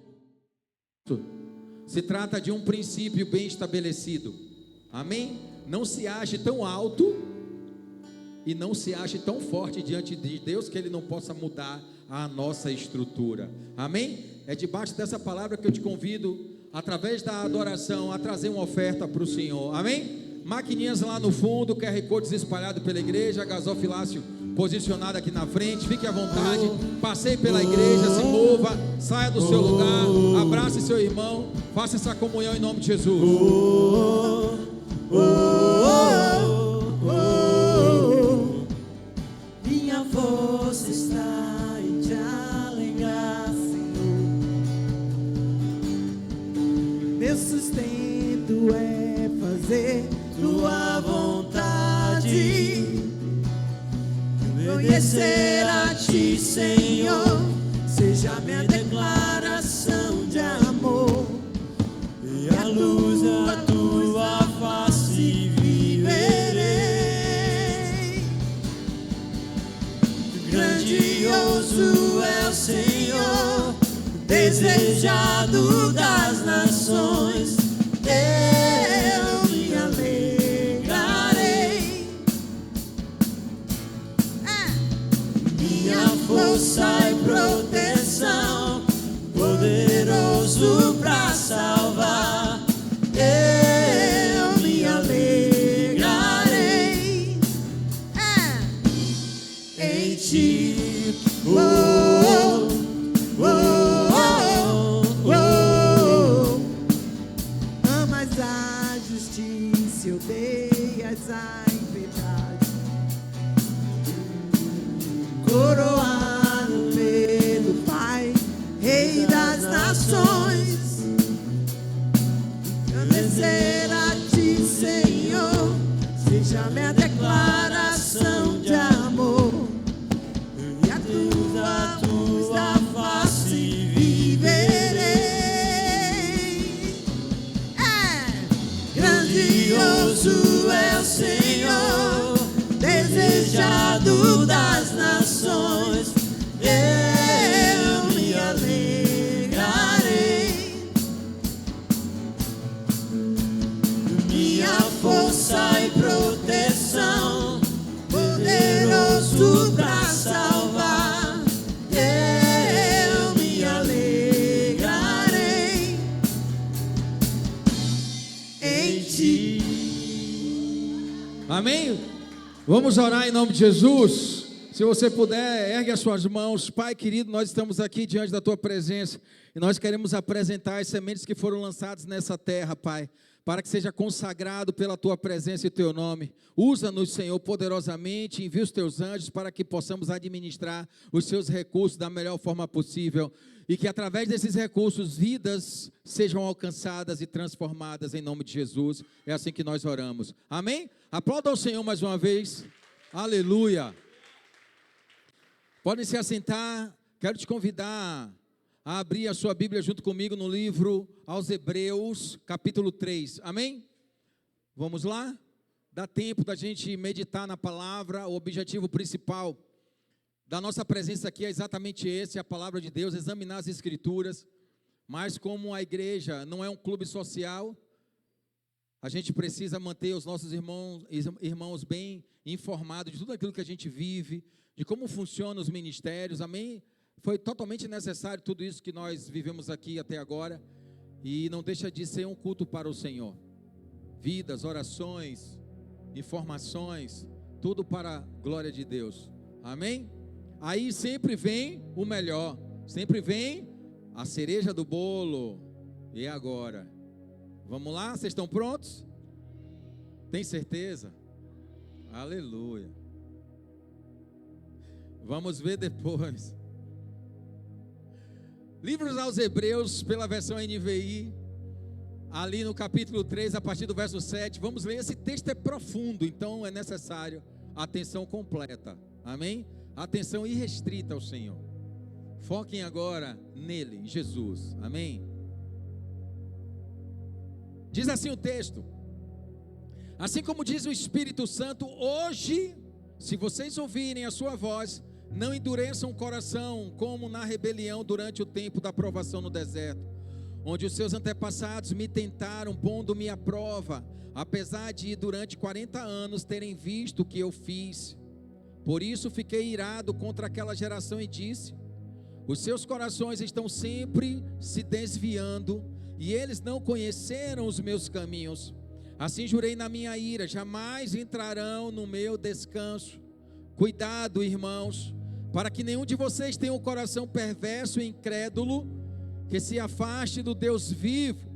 se trata de um princípio bem estabelecido, amém? Não se ache tão alto e não se ache tão forte diante de Deus que Ele não possa mudar a nossa estrutura, amém? É debaixo dessa palavra que eu te convido, através da adoração, a trazer uma oferta para o Senhor, amém? Maquininhas lá no fundo, QR Codes espalhados pela igreja, gasofilácio posicionado aqui na frente, fique à vontade, passeie pela igreja, se mova, saia do seu lugar, abrace seu irmão, faça essa comunhão em nome de Jesus. Minha força está em te alegrar, Senhor. Meu sustento é fazer tua vontade, conhecer a ti, Senhor, seja minha declaração de amor, e a luz da tua face viverei. Grandioso é o Senhor, desejado das nações, eu me alegrarei. Minha força e proteção, poderoso pra salvar, eu me alegrarei em ti. cuidado das nações, eu me alegrarei. Minha força e proteção, poderoso pra salvar, eu me alegrarei em ti. Amém? Vamos orar em nome de Jesus. Se você puder, ergue as suas mãos. Pai querido, nós estamos aqui diante da Tua presença e nós queremos apresentar as sementes que foram lançadas nessa terra, Pai, para que seja consagrado pela Tua presença e Teu nome. Usa-nos, Senhor, poderosamente, envia os Teus anjos para que possamos administrar os Seus recursos da melhor forma possível e que através desses recursos, vidas sejam alcançadas e transformadas em nome de Jesus. É assim que nós oramos. Amém? Aplauda ao Senhor mais uma vez. Aleluia. Podem se assentar. Quero te convidar a abrir a sua Bíblia junto comigo no livro aos Hebreus, capítulo 3. Amém? Vamos lá? Dá tempo da gente meditar na palavra. O objetivo principal da nossa presença aqui é exatamente esse, a palavra de Deus, examinar as Escrituras. Mas como a igreja não é um clube social, a gente precisa manter os nossos irmãos bem informados de tudo aquilo que a gente vive, de como funcionam os ministérios, amém? Foi totalmente necessário tudo isso que nós vivemos aqui até agora, e não deixa de ser um culto para o Senhor. Vidas, orações, informações, tudo para a glória de Deus, amém? Aí sempre vem o melhor, sempre vem a cereja do bolo. E agora? Vamos lá? Vocês estão prontos? Tem certeza? Aleluia. Vamos ver depois. Livros aos Hebreus, pela versão NVI, ali no capítulo 3, a partir do verso 7. Vamos ler, esse texto é profundo, então é necessário atenção completa. Amém? Atenção irrestrita ao Senhor. Foquem agora nele, em Jesus. Amém? Diz assim o texto: assim como diz o Espírito Santo, hoje, se vocês ouvirem a sua voz, não endureçam o coração, como na rebelião durante o tempo da provação no deserto, onde os seus antepassados me tentaram, pondo-me à prova, apesar de durante 40 anos terem visto o que eu fiz. Por isso fiquei irado contra aquela geração e disse: os seus corações estão sempre se desviando, e eles não conheceram os meus caminhos. Assim jurei na minha ira: jamais entrarão no meu descanso. Cuidado, irmãos, para que nenhum de vocês tenha um coração perverso e incrédulo, que se afaste do Deus vivo.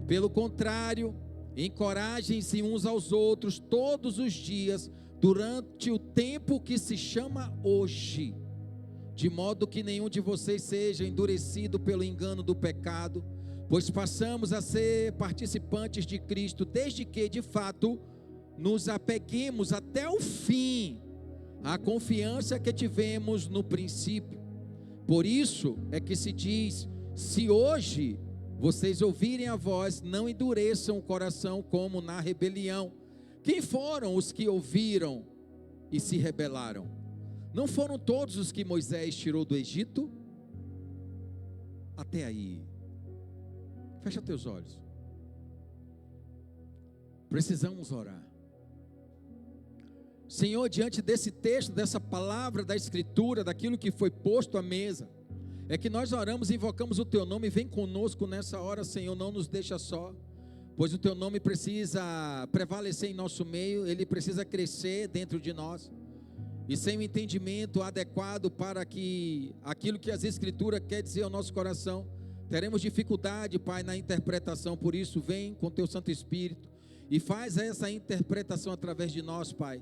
Pelo contrário, encorajem-se uns aos outros todos os dias, durante o tempo que se chama hoje, de modo que nenhum de vocês seja endurecido pelo engano do pecado, pois passamos a ser participantes de Cristo, desde que, de fato, nos apeguemos até o fim à confiança que tivemos no princípio. Por isso é que se diz: se hoje vocês ouvirem a voz, não endureçam o coração como na rebelião. Quem foram os que ouviram e se rebelaram? Não foram todos os que Moisés tirou do Egito? Até aí. Fecha teus olhos. Precisamos orar. Senhor, diante desse texto, dessa palavra da Escritura, daquilo que foi posto à mesa, é que nós oramos e invocamos o Teu nome. Vem conosco nessa hora, Senhor, não nos deixa só, pois o Teu nome precisa prevalecer em nosso meio, ele precisa crescer dentro de nós, e sem o entendimento adequado para que aquilo que as Escrituras quer dizer ao nosso coração, teremos dificuldade, Pai, na interpretação. Por isso, vem com Teu Santo Espírito e faz essa interpretação através de nós, Pai.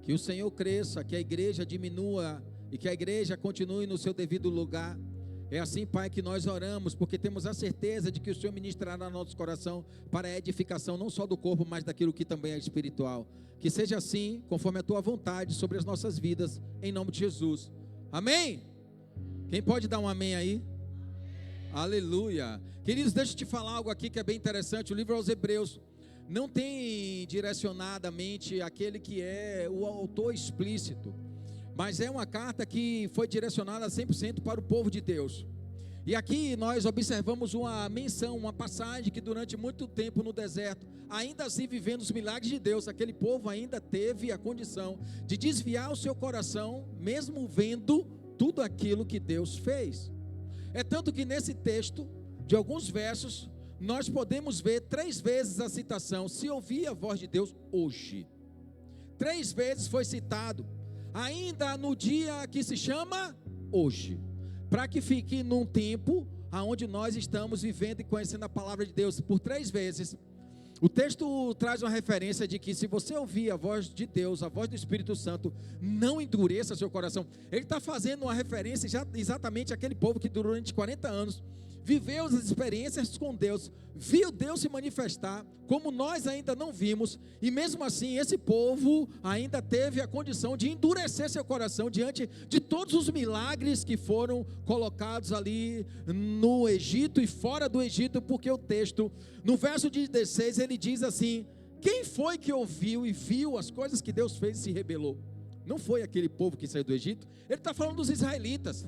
Que o Senhor cresça, que a igreja diminua e que a igreja continue no seu devido lugar. É assim, Pai, que nós oramos, porque temos a certeza de que o Senhor ministrará no nosso coração para a edificação não só do corpo, mas daquilo que também é espiritual. Que seja assim, conforme a Tua vontade sobre as nossas vidas, em nome de Jesus. Amém? Quem pode dar um amém aí? Aleluia. Queridos, deixa eu te falar algo aqui que é bem interessante. O livro aos Hebreus, não tem direcionadamente aquele que é o autor explícito, mas é uma carta que foi direcionada 100% para o povo de Deus. E aqui nós observamos uma menção, uma passagem que durante muito tempo no deserto, ainda assim vivendo os milagres de Deus, aquele povo ainda teve a condição de desviar o seu coração, mesmo vendo tudo aquilo que Deus fez. É tanto que nesse texto, de alguns versos, nós podemos ver 3 vezes a citação: se ouvir a voz de Deus hoje. 3 vezes foi citado, ainda no dia que se chama hoje, para que fique num tempo aonde nós estamos vivendo e conhecendo a palavra de Deus. Por 3 vezes, o texto traz uma referência de que se você ouvir a voz de Deus, a voz do Espírito Santo, não endureça seu coração. Ele está fazendo uma referência exatamente àquele povo que durante 40 anos viveu as experiências com Deus, viu Deus se manifestar como nós ainda não vimos, e mesmo assim esse povo ainda teve a condição de endurecer seu coração diante de todos os milagres que foram colocados ali no Egito e fora do Egito, porque o texto, no verso 16, ele diz assim: quem foi que ouviu e viu as coisas que Deus fez e se rebelou? Não foi aquele povo que saiu do Egito, ele está falando dos israelitas,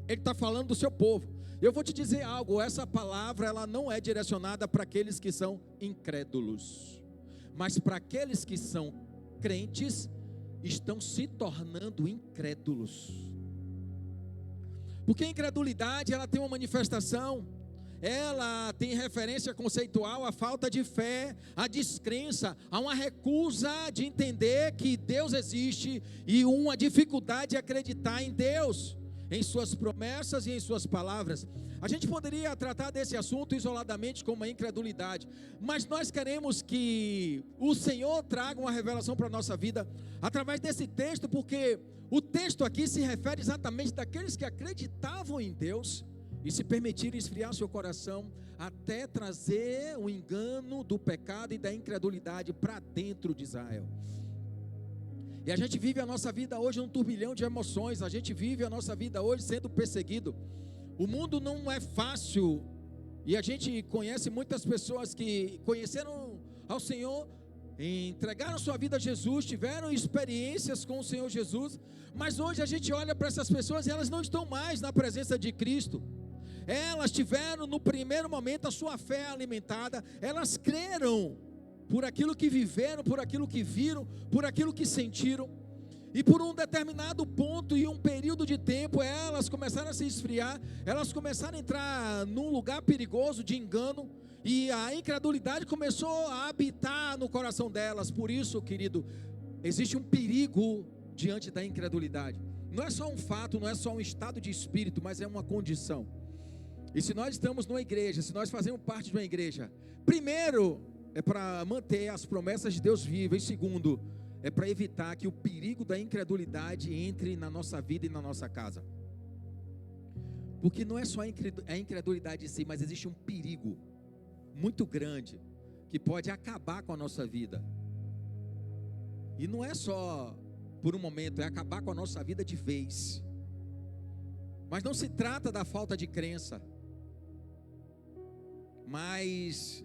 ele está falando do seu povo. Eu vou te dizer algo, essa palavra ela não é direcionada para aqueles que são incrédulos, mas para aqueles que são crentes, estão se tornando incrédulos. Porque a incredulidade ela tem uma manifestação, ela tem referência conceitual à falta de fé, à descrença, a uma recusa de entender que Deus existe e uma dificuldade de acreditar em Deus, em suas promessas e em suas palavras. A gente poderia tratar desse assunto isoladamente como a incredulidade, mas nós queremos que o Senhor traga uma revelação para a nossa vida através desse texto, porque o texto aqui se refere exatamente daqueles que acreditavam em Deus e se permitiram esfriar seu coração até trazer o engano do pecado e da incredulidade para dentro de Israel. E a gente vive a nossa vida hoje num turbilhão de emoções, a gente vive a nossa vida hoje sendo perseguido. O mundo não é fácil, e a gente conhece muitas pessoas que conheceram ao Senhor, entregaram sua vida a Jesus, tiveram experiências com o Senhor Jesus, mas hoje a gente olha para essas pessoas e elas não estão mais na presença de Cristo. Elas tiveram no primeiro momento a sua fé alimentada, elas creram por aquilo que viveram, por aquilo que viram, por aquilo que sentiram, e por um determinado ponto e um período de tempo, elas começaram a se esfriar, elas começaram a entrar num lugar perigoso de engano, e a incredulidade começou a habitar no coração delas. Por isso, querido, existe um perigo diante da incredulidade. Não é só um fato, não é só um estado de espírito, mas é uma condição. E se nós estamos numa igreja, se nós fazemos parte de uma igreja, primeiro, é para manter as promessas de Deus vivas. E segundo, é para evitar que o perigo da incredulidade entre na nossa vida e na nossa casa. Porque não é só a incredulidade em si, mas existe um perigo muito grande que pode acabar com a nossa vida. E não é só por um momento, é acabar com a nossa vida de vez. Mas não se trata da falta de crença, mas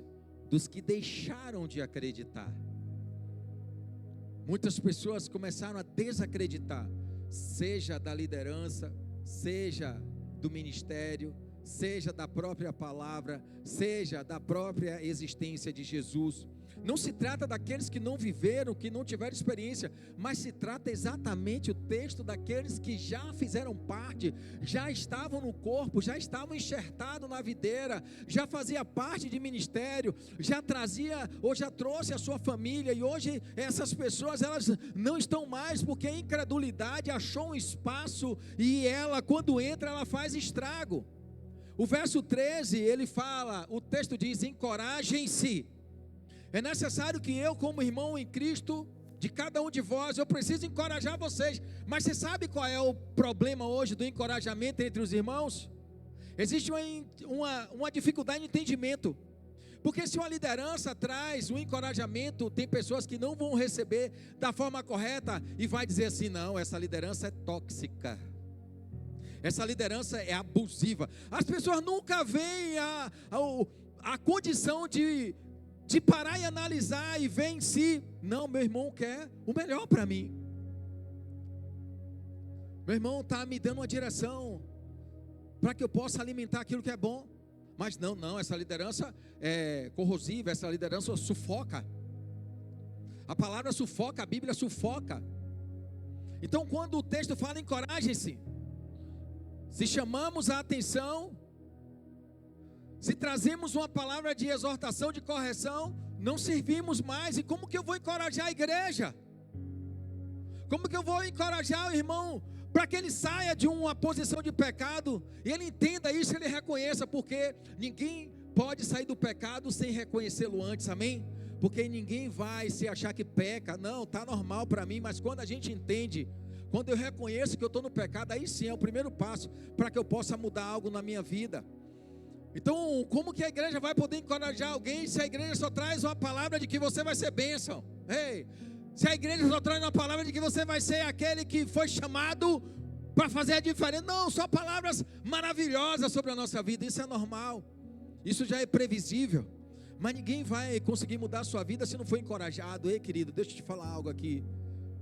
dos que deixaram de acreditar. Muitas pessoas começaram a desacreditar, seja da liderança, seja do ministério, seja da própria palavra, seja da própria existência de Jesus. Não se trata daqueles que não viveram, que não tiveram experiência, mas se trata exatamente o texto daqueles que já fizeram parte, já estavam no corpo, já estavam enxertados na videira, já fazia parte de ministério, já trazia ou já trouxe a sua família, e hoje essas pessoas elas não estão mais, porque a incredulidade achou um espaço e ela, quando entra, ela faz estrago. O verso 13, ele fala, o texto diz: encorajem-se. É necessário que eu, como irmão em Cristo, de cada um de vós, eu preciso encorajar vocês. Mas você sabe qual é o problema hoje do encorajamento entre os irmãos? Existe uma dificuldade de entendimento. Porque se uma liderança traz um encorajamento, tem pessoas que não vão receber da forma correta e vai dizer assim: não, essa liderança é tóxica, essa liderança é abusiva. As pessoas nunca veem a condição de de parar e analisar e ver em si, não, meu irmão quer o melhor para mim. Meu irmão está me dando uma direção para que eu possa alimentar aquilo que é bom. Mas não, essa liderança é corrosiva, essa liderança sufoca. A palavra sufoca, a Bíblia sufoca. Então, quando o texto fala encorajem-se, se chamamos a atenção, se trazemos uma palavra de exortação, de correção, não servimos mais. E como que eu vou encorajar a igreja? Como que eu vou encorajar o irmão para que ele saia de uma posição de pecado e ele entenda isso, ele reconheça, porque ninguém pode sair do pecado sem reconhecê-lo antes, amém? Porque ninguém vai se achar que peca, não, está normal para mim, mas quando a gente entende, quando eu reconheço que eu estou no pecado, aí sim é o primeiro passo para que eu possa mudar algo na minha vida. Então, como que a igreja vai poder encorajar alguém se a igreja só traz uma palavra de que você vai ser bênção? Ei, se a igreja só traz uma palavra de que você vai ser aquele que foi chamado para fazer a diferença, não, só palavras maravilhosas sobre a nossa vida, isso é normal, isso já é previsível, mas ninguém vai conseguir mudar a sua vida se não for encorajado. Ei, querido, deixa eu te falar algo aqui,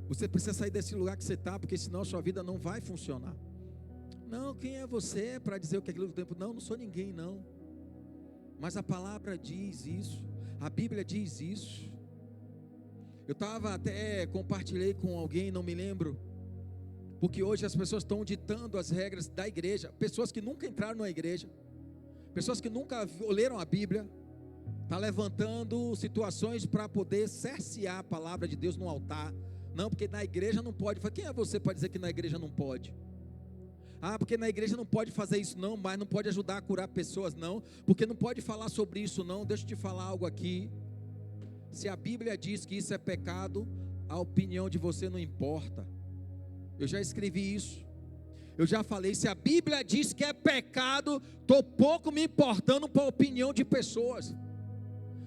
você precisa sair desse lugar que você está, porque senão a sua vida não vai funcionar. Não, quem é você para dizer o que é aquilo do tempo? Não sou ninguém, não, mas a palavra diz isso, a Bíblia diz isso. Eu compartilhei com alguém, não me lembro, porque hoje as pessoas estão ditando as regras da igreja, pessoas que nunca entraram na igreja, pessoas que nunca leram a Bíblia, está levantando situações para poder cercear a palavra de Deus no altar. Não, porque na igreja não pode. Quem é você para dizer que na igreja não pode? Porque na igreja não pode fazer isso não, mas não pode ajudar a curar pessoas não, porque não pode falar sobre isso não. Deixa eu te falar algo aqui. Se a Bíblia diz que isso é pecado, a opinião de você não importa. Eu já escrevi isso. Eu já falei, se a Bíblia diz que é pecado, estou pouco me importando com a opinião de pessoas.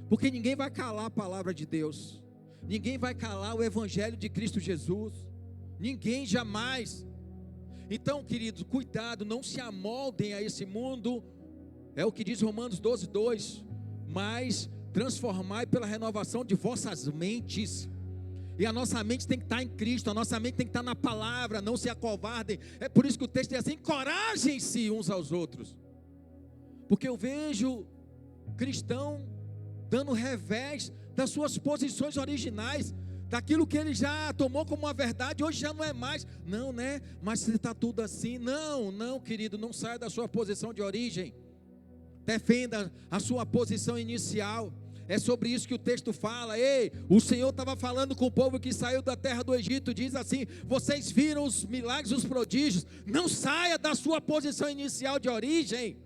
Porque ninguém vai calar a palavra de Deus. Ninguém vai calar o Evangelho de Cristo Jesus. Ninguém, jamais. Então, queridos, cuidado, não se amoldem a esse mundo. É o que diz Romanos 12:2. Mas transformai pela renovação de vossas mentes. E a nossa mente tem que estar em Cristo, a nossa mente tem que estar na palavra, não se acovardem. É por isso que o texto diz assim: encorajem-se uns aos outros. Porque eu vejo cristão dando revés das suas posições originais, daquilo que ele já tomou como uma verdade, hoje já não é mais. Não, né? Mas se está tudo assim, não, querido, não saia da sua posição de origem. Defenda a sua posição inicial. É sobre isso que o texto fala. Ei, o Senhor estava falando com o povo que saiu da terra do Egito, diz assim: vocês viram os milagres, os prodígios, não saia da sua posição inicial de origem,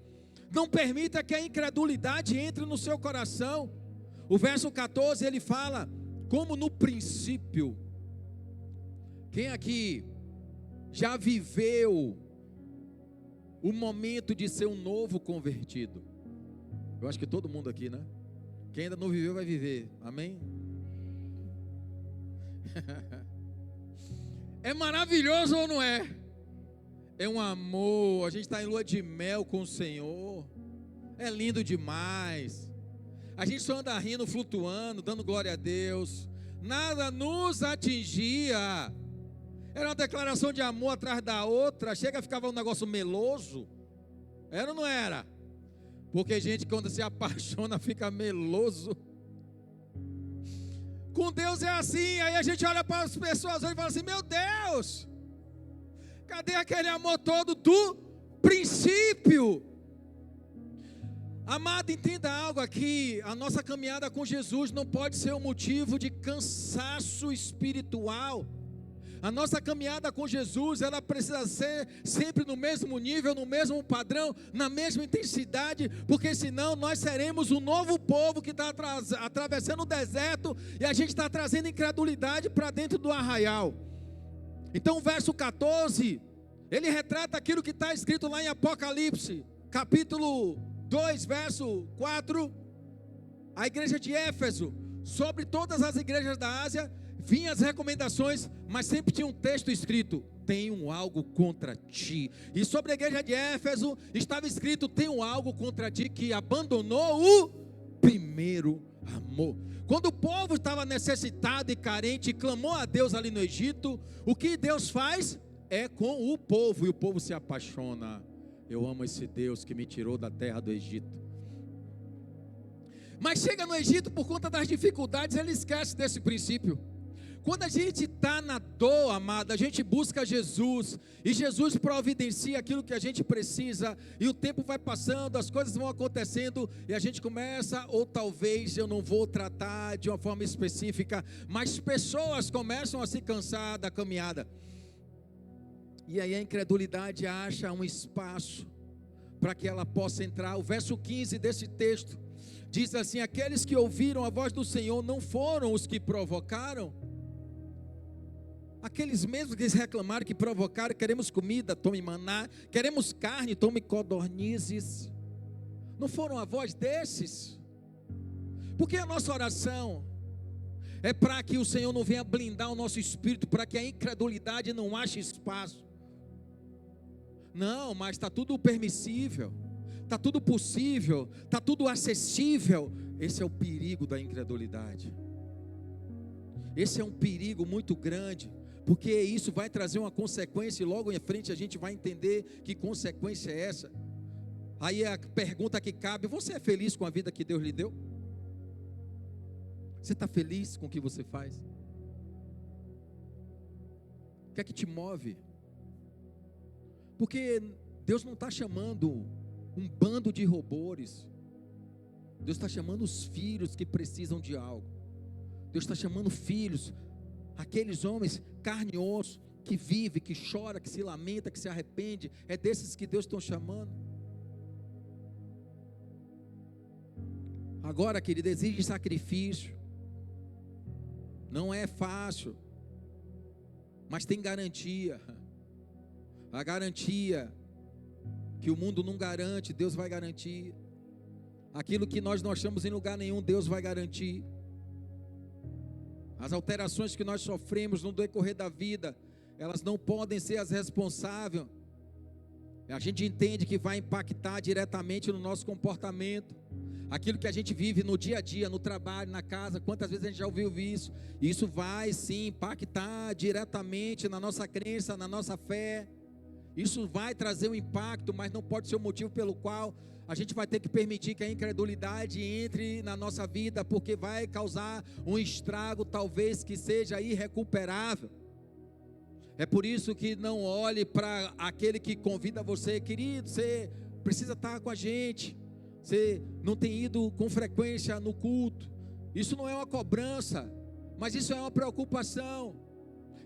não permita que a incredulidade entre no seu coração. O verso 14 ele fala, como no princípio. Quem aqui já viveu o momento de ser um novo convertido? Eu acho que todo mundo aqui, né? Quem ainda não viveu vai viver, amém? É maravilhoso ou não é? É um amor, a gente está em lua de mel com o Senhor, é lindo demais. A gente só anda rindo, flutuando, dando glória a Deus, nada nos atingia. Era uma declaração de amor atrás da outra, chega a ficar um negócio meloso. Era ou não era? Porque gente, quando se apaixona, fica meloso. Com Deus é assim. Aí a gente olha para as pessoas hoje e fala assim: meu Deus, cadê aquele amor todo do princípio? Amado, entenda algo aqui. A nossa caminhada com Jesus não pode ser um motivo de cansaço espiritual. A nossa caminhada com Jesus, ela precisa ser sempre no mesmo nível, no mesmo padrão, na mesma intensidade, porque senão nós seremos um novo povo que está atravessando o deserto e a gente está trazendo incredulidade para dentro do arraial. Então o verso 14, ele retrata aquilo que está escrito lá em Apocalipse, capítulo 2, verso 4, a igreja de Éfeso. Sobre todas as igrejas da Ásia vinham as recomendações, mas sempre tinha um texto escrito: tenho algo contra ti. E sobre a igreja de Éfeso estava escrito: tenho algo contra ti, que abandonou o primeiro Amor. Quando o povo estava necessitado e carente e clamou a Deus ali no Egito, o que Deus faz é com o povo, e o povo se apaixona. Eu amo esse Deus que me tirou da terra do Egito. Mas chega no Egito, por conta das dificuldades, ele esquece desse princípio. Quando a gente está na dor, amada, a gente busca Jesus, e Jesus providencia aquilo que a gente precisa, e o tempo vai passando, as coisas vão acontecendo, e a gente começa, ou talvez eu não vou tratar de uma forma específica, mas pessoas começam a se cansar da caminhada, e aí a incredulidade acha um espaço para que ela possa entrar. O verso 15 desse texto diz assim: aqueles que ouviram a voz do Senhor não foram os que provocaram? Aqueles mesmos que reclamaram, que provocaram: queremos comida, tome maná, queremos carne, tome codornizes. Não foram a voz desses? Porque a nossa oração é para que o Senhor não venha blindar o nosso espírito, para que a incredulidade não ache espaço. Não, mas está tudo permissível, está tudo possível, está tudo acessível. Esse é o perigo da incredulidade. Esse é um perigo muito grande, porque isso vai trazer uma consequência, e logo em frente a gente vai entender que consequência é essa. Aí a pergunta que cabe: você é feliz com a vida que Deus lhe deu? Você está feliz com o que você faz? O que é que te move? Porque Deus não está chamando um bando de robôs. Deus está chamando os filhos que precisam de algo. Deus está chamando filhos, aqueles homens carne e osso, que vive, que chora, que se lamenta, que se arrepende. É desses que Deus está chamando. Agora, querido, exige sacrifício. Não é fácil, mas tem garantia. A garantia que o mundo não garante, Deus vai garantir. Aquilo que nós não achamos em lugar nenhum, Deus vai garantir. As alterações que nós sofremos no decorrer da vida, elas não podem ser as responsáveis. A gente entende que vai impactar diretamente no nosso comportamento. Aquilo que a gente vive no dia a dia, no trabalho, na casa, quantas vezes a gente já ouviu isso? Isso vai sim impactar diretamente na nossa crença, na nossa fé. Isso vai trazer um impacto, mas não pode ser o motivo pelo qual a gente vai ter que permitir que a incredulidade entre na nossa vida, porque vai causar um estrago talvez que seja irrecuperável. É por isso que não olhe para aquele que convida você: querido, você precisa estar com a gente, você não tem ido com frequência no culto. Isso não é uma cobrança, mas isso é uma preocupação,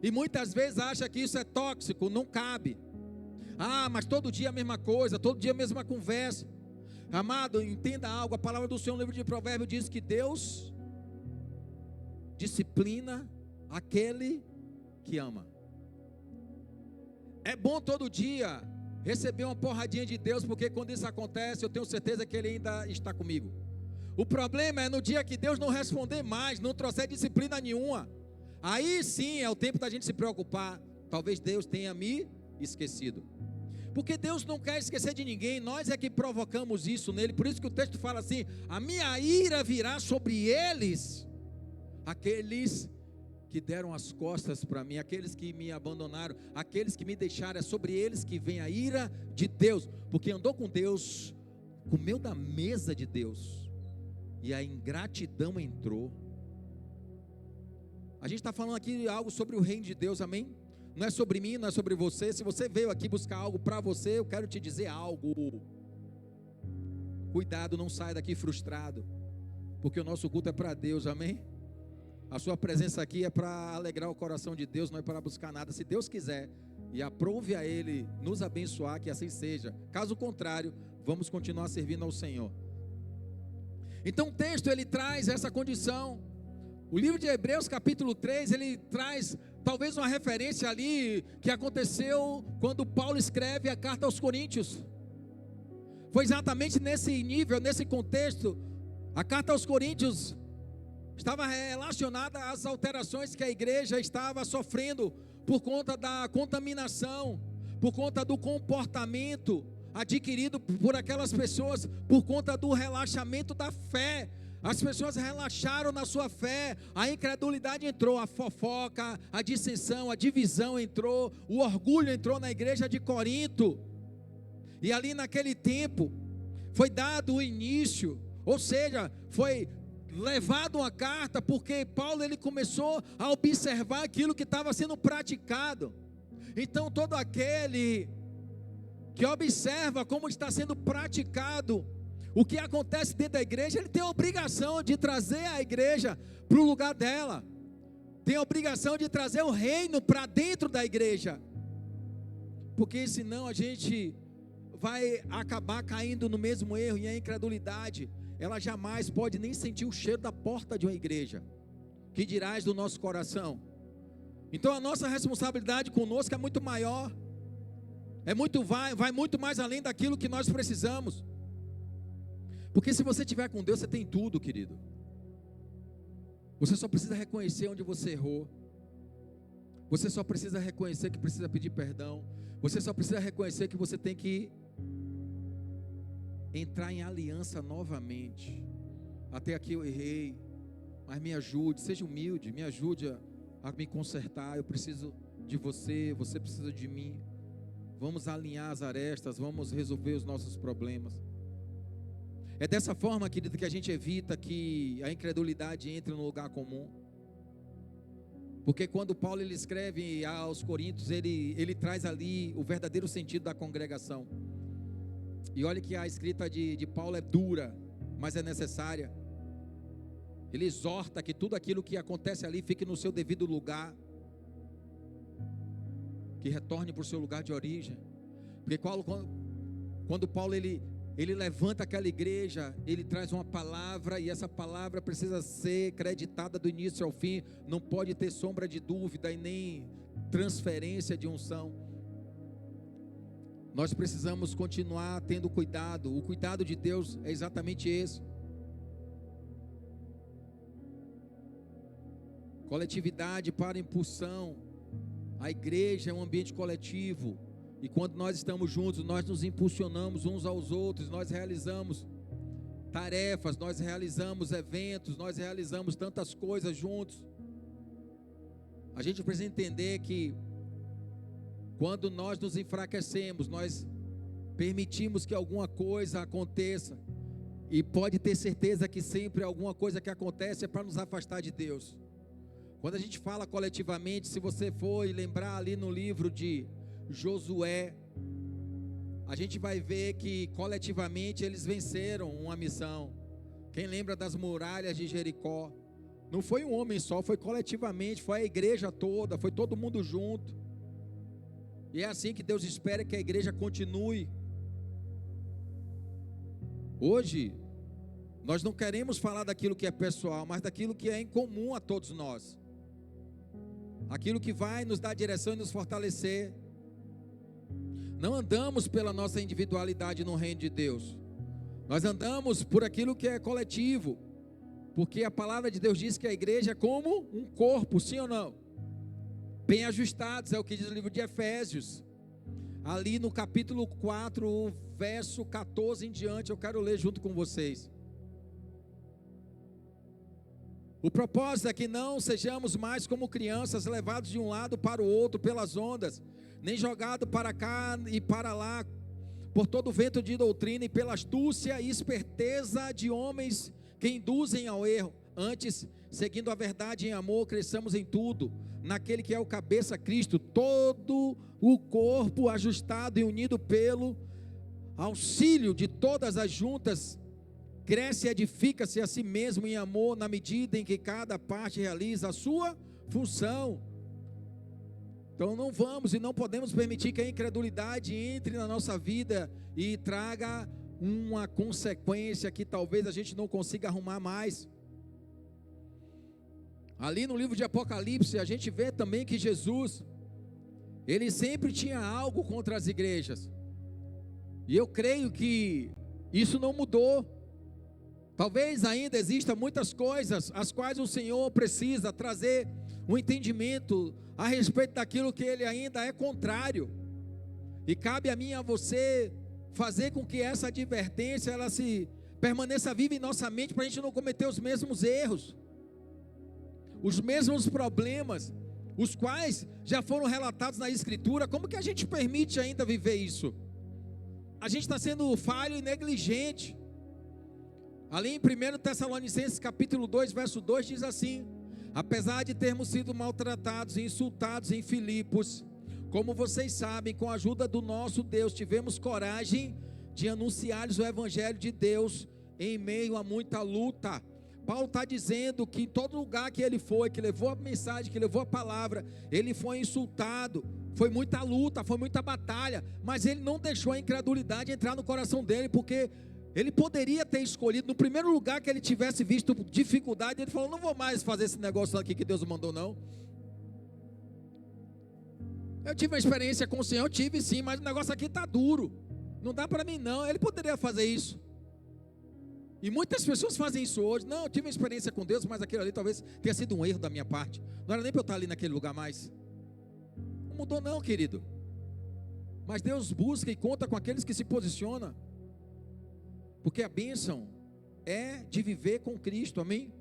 e muitas vezes acha que isso é tóxico. Não cabe. Ah, mas todo dia a mesma coisa, todo dia a mesma conversa. Amado, entenda algo, a palavra do Senhor no livro de Provérbios diz que Deus disciplina aquele que ama. É bom todo dia receber uma porradinha de Deus, porque quando isso acontece, eu tenho certeza que Ele ainda está comigo. O problema é no dia que Deus não responder mais, não trouxer disciplina nenhuma. Aí sim é o tempo da gente se preocupar. Talvez Deus tenha me esquecido. Porque Deus não quer esquecer de ninguém, nós é que provocamos isso nele. Por isso que o texto fala assim: a minha ira virá sobre eles, aqueles que deram as costas para mim, aqueles que me abandonaram, aqueles que me deixaram. É sobre eles que vem a ira de Deus, porque andou com Deus, comeu da mesa de Deus, e a ingratidão entrou. A gente está falando aqui algo sobre o reino de Deus, amém? Não é sobre mim, não é sobre você. Se você veio aqui buscar algo para você, eu quero te dizer algo. Cuidado, não saia daqui frustrado, porque o nosso culto é para Deus, amém? A sua presença aqui é para alegrar o coração de Deus, não é para buscar nada. Se Deus quiser e aprove a Ele nos abençoar, que assim seja. Caso contrário, vamos continuar servindo ao Senhor. Então o texto ele traz essa condição. O livro de Hebreus capítulo 3, ele traz talvez uma referência ali que aconteceu quando Paulo escreve a carta aos Coríntios. Foi exatamente nesse nível, nesse contexto. A carta aos Coríntios estava relacionada às alterações que a igreja estava sofrendo por conta da contaminação, por conta do comportamento adquirido por aquelas pessoas, por conta do relaxamento da fé. As pessoas relaxaram na sua fé, a incredulidade entrou, a fofoca, a dissensão, a divisão entrou, o orgulho entrou na igreja de Corinto. E ali naquele tempo, foi dado o início, ou seja, foi levado uma carta, porque Paulo ele começou a observar aquilo que estava sendo praticado. Então todo aquele que observa como está sendo praticado o que acontece dentro da igreja, ele tem a obrigação de trazer a igreja para o lugar dela, tem a obrigação de trazer o reino para dentro da igreja, porque senão a gente vai acabar caindo no mesmo erro. E a incredulidade, ela jamais pode nem sentir o cheiro da porta de uma igreja, que dirás do nosso coração. Então a nossa responsabilidade conosco é muito maior, vai muito mais além daquilo que nós precisamos. Porque se você estiver com Deus, você tem tudo, querido. Você só precisa reconhecer onde você errou. Você só precisa reconhecer que precisa pedir perdão. Você só precisa reconhecer que você tem que entrar em aliança novamente. Até aqui eu errei, mas me ajude, seja humilde, me ajude a me consertar. Eu preciso de você, você precisa de mim. Vamos alinhar as arestas, vamos resolver os nossos problemas. É dessa forma, querido, que a gente evita que a incredulidade entre no lugar comum. Porque quando Paulo ele escreve aos Coríntios, ele traz ali o verdadeiro sentido da congregação. E olha que a escrita de Paulo é dura, mas é necessária. Ele exorta que tudo aquilo que acontece ali fique no seu devido lugar, que retorne para o seu lugar de origem. Porque quando Paulo ele levanta aquela igreja, ele traz uma palavra, e essa palavra precisa ser creditada do início ao fim, não pode ter sombra de dúvida e nem transferência de unção. Nós precisamos continuar tendo cuidado. O cuidado de Deus é exatamente esse. Coletividade para impulsão. A igreja é um ambiente coletivo. E quando nós estamos juntos, nós nos impulsionamos uns aos outros, nós realizamos tarefas, nós realizamos eventos, nós realizamos tantas coisas juntos. A gente precisa entender que quando nós nos enfraquecemos, nós permitimos que alguma coisa aconteça, e pode ter certeza que sempre alguma coisa que acontece é para nos afastar de Deus. Quando a gente fala coletivamente, se você for e lembrar ali no livro de Josué, a gente vai ver que coletivamente eles venceram uma missão. Quem lembra das muralhas de Jericó? Não foi um homem só, foi coletivamente, foi a igreja toda, foi todo mundo junto. E é assim que Deus espera que a igreja continue. Hoje, nós não queremos falar daquilo que é pessoal, mas daquilo que é em comum a todos nós. Aquilo que vai nos dar direção e nos fortalecer. Não andamos pela nossa individualidade no reino de Deus. Nós andamos por aquilo que é coletivo. Porque a palavra de Deus diz que a igreja é como um corpo, sim ou não? Bem ajustados, é o que diz o livro de Efésios. Ali no capítulo 4, verso 14 em diante, eu quero ler junto com vocês. O propósito é que não sejamos mais como crianças, levados de um lado para o outro pelas ondas, nem jogados para cá e para lá, por todo vento de doutrina e pela astúcia e esperteza de homens que induzem ao erro. Antes, seguindo a verdade em amor, cresçamos em tudo, naquele que é o cabeça, Cristo, todo o corpo ajustado e unido pelo auxílio de todas as juntas, cresce e edifica-se a si mesmo em amor, na medida em que cada parte realiza a sua função. Então não vamos e não podemos permitir que a incredulidade entre na nossa vida e traga uma consequência que talvez a gente não consiga arrumar mais. Ali no livro de Apocalipse, a gente vê também que Jesus, ele sempre tinha algo contra as igrejas. E eu creio que isso não mudou. Talvez ainda exista muitas coisas as quais o Senhor precisa trazer um entendimento a respeito daquilo que Ele ainda é contrário. E cabe a mim e a você fazer com que essa advertência ela se permaneça viva em nossa mente para a gente não cometer os mesmos erros, os mesmos problemas, os quais já foram relatados na Escritura. Como que a gente permite ainda viver isso? A gente está sendo falho e negligente. Ali em 1 Tessalonicenses capítulo 2, verso 2 diz assim: apesar de termos sido maltratados e insultados em Filipos, como vocês sabem, com a ajuda do nosso Deus, tivemos coragem de anunciar-lhes o Evangelho de Deus em meio a muita luta. Paulo está dizendo que em todo lugar que ele foi, que levou a mensagem, que levou a palavra, ele foi insultado, foi muita luta, foi muita batalha, mas ele não deixou a incredulidade entrar no coração dele, porque ele poderia ter escolhido, no primeiro lugar que ele tivesse visto dificuldade, ele falou: não vou mais fazer esse negócio aqui que Deus mandou, não. Eu tive uma experiência com o Senhor, eu tive sim, mas o negócio aqui está duro, não dá para mim não. Ele poderia fazer isso. E muitas pessoas fazem isso hoje. Não, eu tive uma experiência com Deus, mas aquilo ali talvez tenha sido um erro da minha parte. Não era nem para eu estar ali naquele lugar mais. Não mudou não, querido. Mas Deus busca e conta com aqueles que se posicionam. Porque a bênção é de viver com Cristo, amém?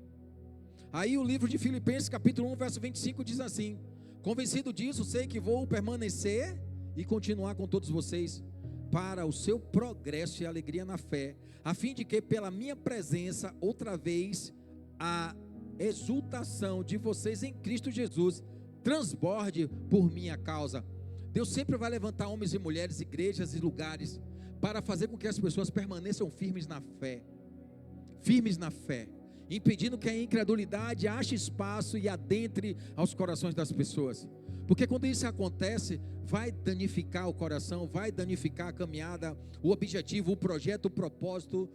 Aí o livro de Filipenses capítulo 1, verso 25 diz assim: convencido disso, sei que vou permanecer e continuar com todos vocês para o seu progresso e alegria na fé, a fim de que pela minha presença, outra vez, a exultação de vocês em Cristo Jesus transborde por minha causa. Deus sempre vai levantar homens e mulheres, igrejas e lugares, para fazer com que as pessoas permaneçam firmes na fé, impedindo que a incredulidade ache espaço e adentre aos corações das pessoas. Porque quando isso acontece, vai danificar o coração, vai danificar a caminhada, o objetivo, o projeto, o propósito,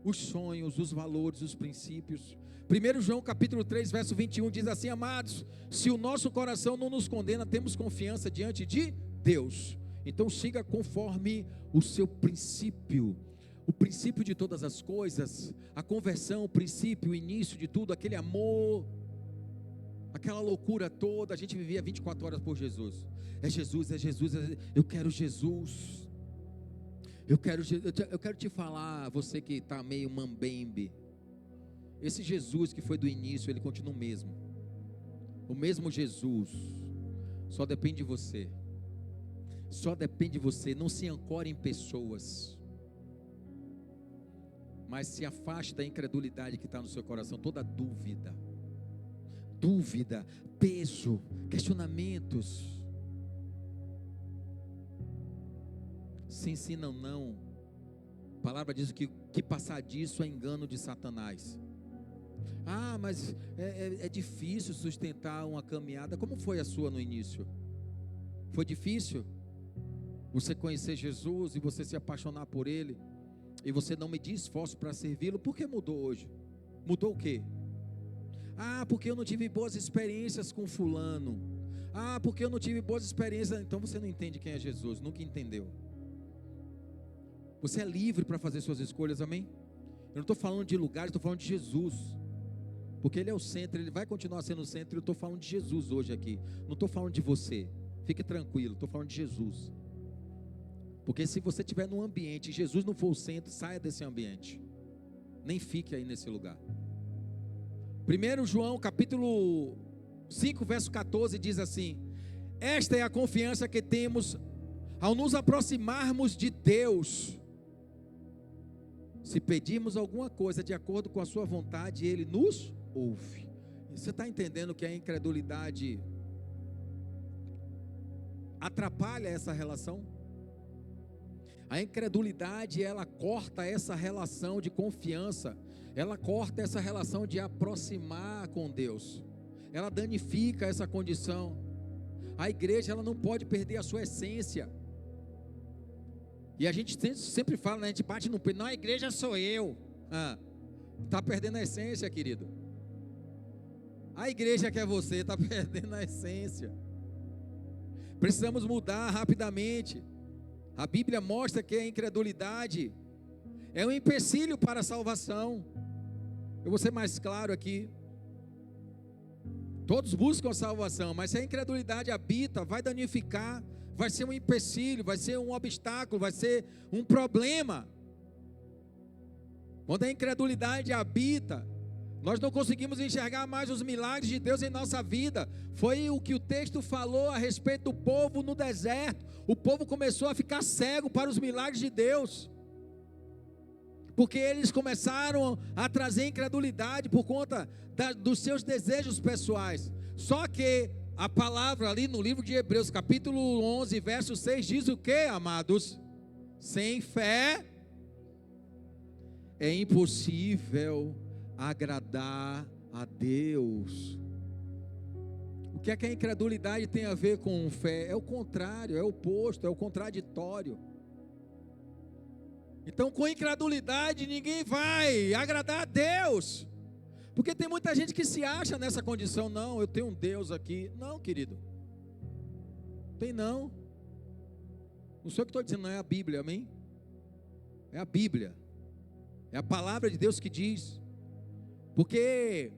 os sonhos, os valores, os princípios. 1 João capítulo 3, verso 21 diz assim: amados, se o nosso coração não nos condena, temos confiança diante de Deus. Então siga conforme o seu princípio, o princípio de todas as coisas, a conversão, o princípio, o início de tudo, aquele amor, aquela loucura toda. A gente vivia 24 horas por Jesus. É Jesus, é Jesus, eu quero Jesus. Eu quero te falar, você que está meio mambembe, esse Jesus que foi do início, ele continua o mesmo Jesus, só depende de você. Só depende de você. Não se ancore em pessoas, mas se afaste da incredulidade que está no seu coração. Toda dúvida, peso, questionamentos. Se ensinam não. A palavra diz que passar disso é engano de Satanás. Ah, mas é difícil sustentar uma caminhada. Como foi a sua no início? Foi difícil? Você conhecer Jesus e você se apaixonar por Ele, e você não medir esforço para servi-lo. Por que mudou hoje? Mudou o quê? Ah, porque eu não tive boas experiências com fulano. Ah, porque eu não tive boas experiências. Então você não entende quem é Jesus, nunca entendeu. Você é livre para fazer suas escolhas, amém? Eu não estou falando de lugares, estou falando de Jesus, porque Ele é o centro, Ele vai continuar sendo o centro. Eu estou falando de Jesus hoje aqui, não estou falando de você. Fique tranquilo, estou falando de Jesus. Porque se você estiver num ambiente e Jesus não for o centro, saia desse ambiente, nem fique aí nesse lugar. 1 João capítulo 5, verso 14 diz assim: esta é a confiança que temos ao nos aproximarmos de Deus. Se pedirmos alguma coisa de acordo com a sua vontade, Ele nos ouve. Você está entendendo que a incredulidade atrapalha essa relação? A incredulidade, ela corta essa relação de confiança, ela corta essa relação de aproximar com Deus, ela danifica essa condição. A igreja, ela não pode perder a sua essência. E a gente sempre fala, né? A gente bate no peito: não, a igreja sou eu. Está perdendo a essência, querido. A igreja que é você, está perdendo a essência. Precisamos mudar rapidamente. A Bíblia mostra que a incredulidade é um empecilho para a salvação. Eu vou ser mais claro aqui. Todos buscam a salvação, mas se a incredulidade habita, vai danificar, vai ser um empecilho, vai ser um obstáculo, vai ser um problema. Quando a incredulidade habita, nós não conseguimos enxergar mais os milagres de Deus em nossa vida. Foi o que o texto falou a respeito do povo no deserto. O povo começou a ficar cego para os milagres de Deus, porque eles começaram a trazer incredulidade por conta dos seus desejos pessoais. Só que a palavra ali no livro de Hebreus, capítulo 11, verso 6, diz o que, amados? Sem fé é impossível agradar a Deus. O que é que a incredulidade tem a ver com fé? É o contrário, é o oposto, é o contraditório. Então, com incredulidade, ninguém vai agradar a Deus, porque tem muita gente que se acha nessa condição. Não, eu tenho um Deus aqui. Não, querido, tem não. Não sou eu que estou dizendo, não, é a Bíblia, amém? É a Bíblia, é a palavra de Deus que diz. Porque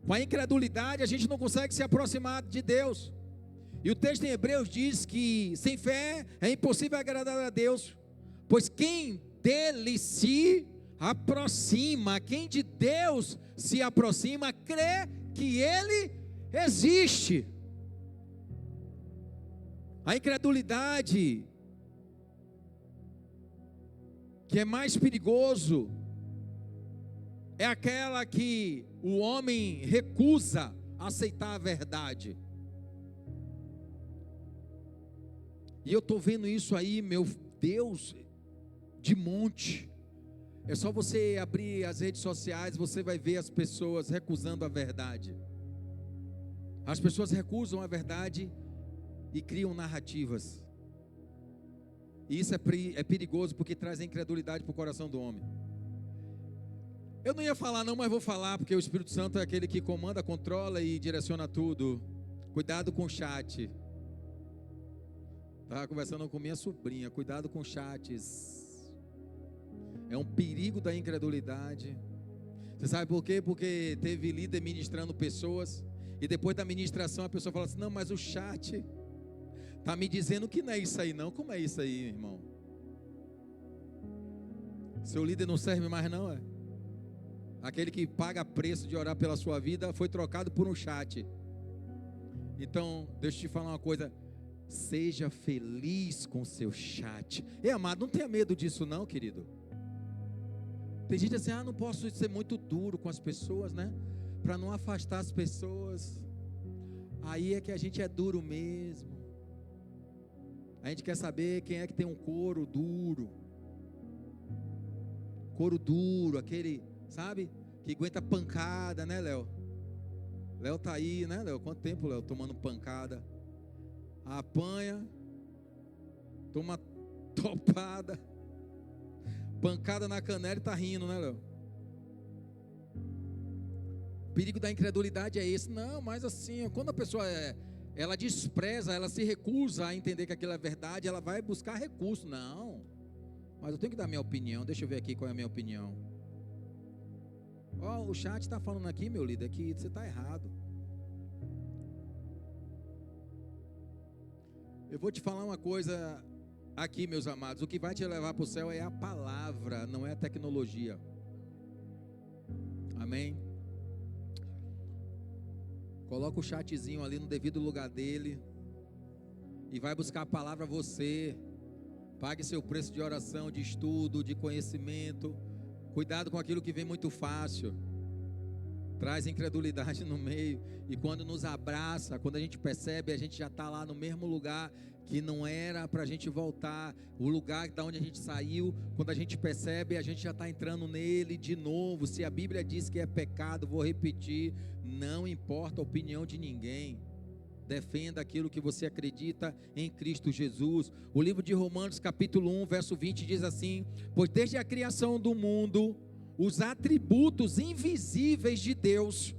com a incredulidade a gente não consegue se aproximar de Deus. E o texto em Hebreus diz que sem fé é impossível agradar a Deus, pois quem dele se aproxima, quem de Deus se aproxima, crê que ele existe. A incredulidade, que é mais perigoso, é aquela que o homem recusa aceitar a verdade. E eu estou vendo isso aí, meu Deus, de monte. É só você abrir as redes sociais, você vai ver as pessoas recusando a verdade. As pessoas recusam a verdade e criam narrativas. E isso é perigoso, porque traz a incredulidade para o coração do homem. Eu não ia falar não, mas vou falar, porque o Espírito Santo é aquele que comanda, controla e direciona tudo. Cuidado com o chat. Estava conversando com minha sobrinha, cuidado com chats. É um perigo da incredulidade. Você sabe por quê? Porque teve líder ministrando pessoas, e depois da ministração a pessoa fala assim: não, mas o chat está me dizendo que não é isso aí não. Como é isso aí, irmão? Seu líder não serve mais não, é? Aquele que paga preço de orar pela sua vida foi trocado por um chat. Então, deixa eu te falar uma coisa: seja feliz com seu chat. Ei, amado, não tenha medo disso não, querido. Tem gente assim: não posso ser muito duro com as pessoas, né? Para não afastar as pessoas. Aí é que a gente é duro mesmo. A gente quer saber quem é que tem um couro duro. Couro duro, aquele, sabe? Que aguenta pancada, né, Léo? Léo tá aí, né, Léo? Quanto tempo, Léo, tomando pancada? Apanha, toma topada, pancada na canela e tá rindo, né, Léo? O perigo da incredulidade é esse. Não, mas assim, quando a pessoa ela despreza, ela se recusa a entender que aquilo é verdade, ela vai buscar recurso. Não, mas eu tenho que dar minha opinião. Deixa eu ver aqui qual é a minha opinião. O chat está falando aqui, meu líder, que você está errado. Eu vou te falar uma coisa aqui, meus amados: o que vai te levar para o céu é a palavra, não é a tecnologia. Amém? Coloca o chatzinho ali no devido lugar dele e vai buscar a palavra você. Pague seu preço de oração, de estudo, de conhecimento. Cuidado com aquilo que vem muito fácil. Traz incredulidade no meio. E quando nos abraça, quando a gente percebe, a gente já está lá no mesmo lugar que não era para a gente voltar. O lugar da onde a gente saiu, quando a gente percebe, a gente já está entrando nele de novo. Se a Bíblia diz que é pecado, vou repetir: não importa a opinião de ninguém. Defenda aquilo que você acredita em Cristo Jesus. O livro de Romanos, capítulo 1, verso 20, diz assim: pois desde a criação do mundo, os atributos invisíveis de Deus,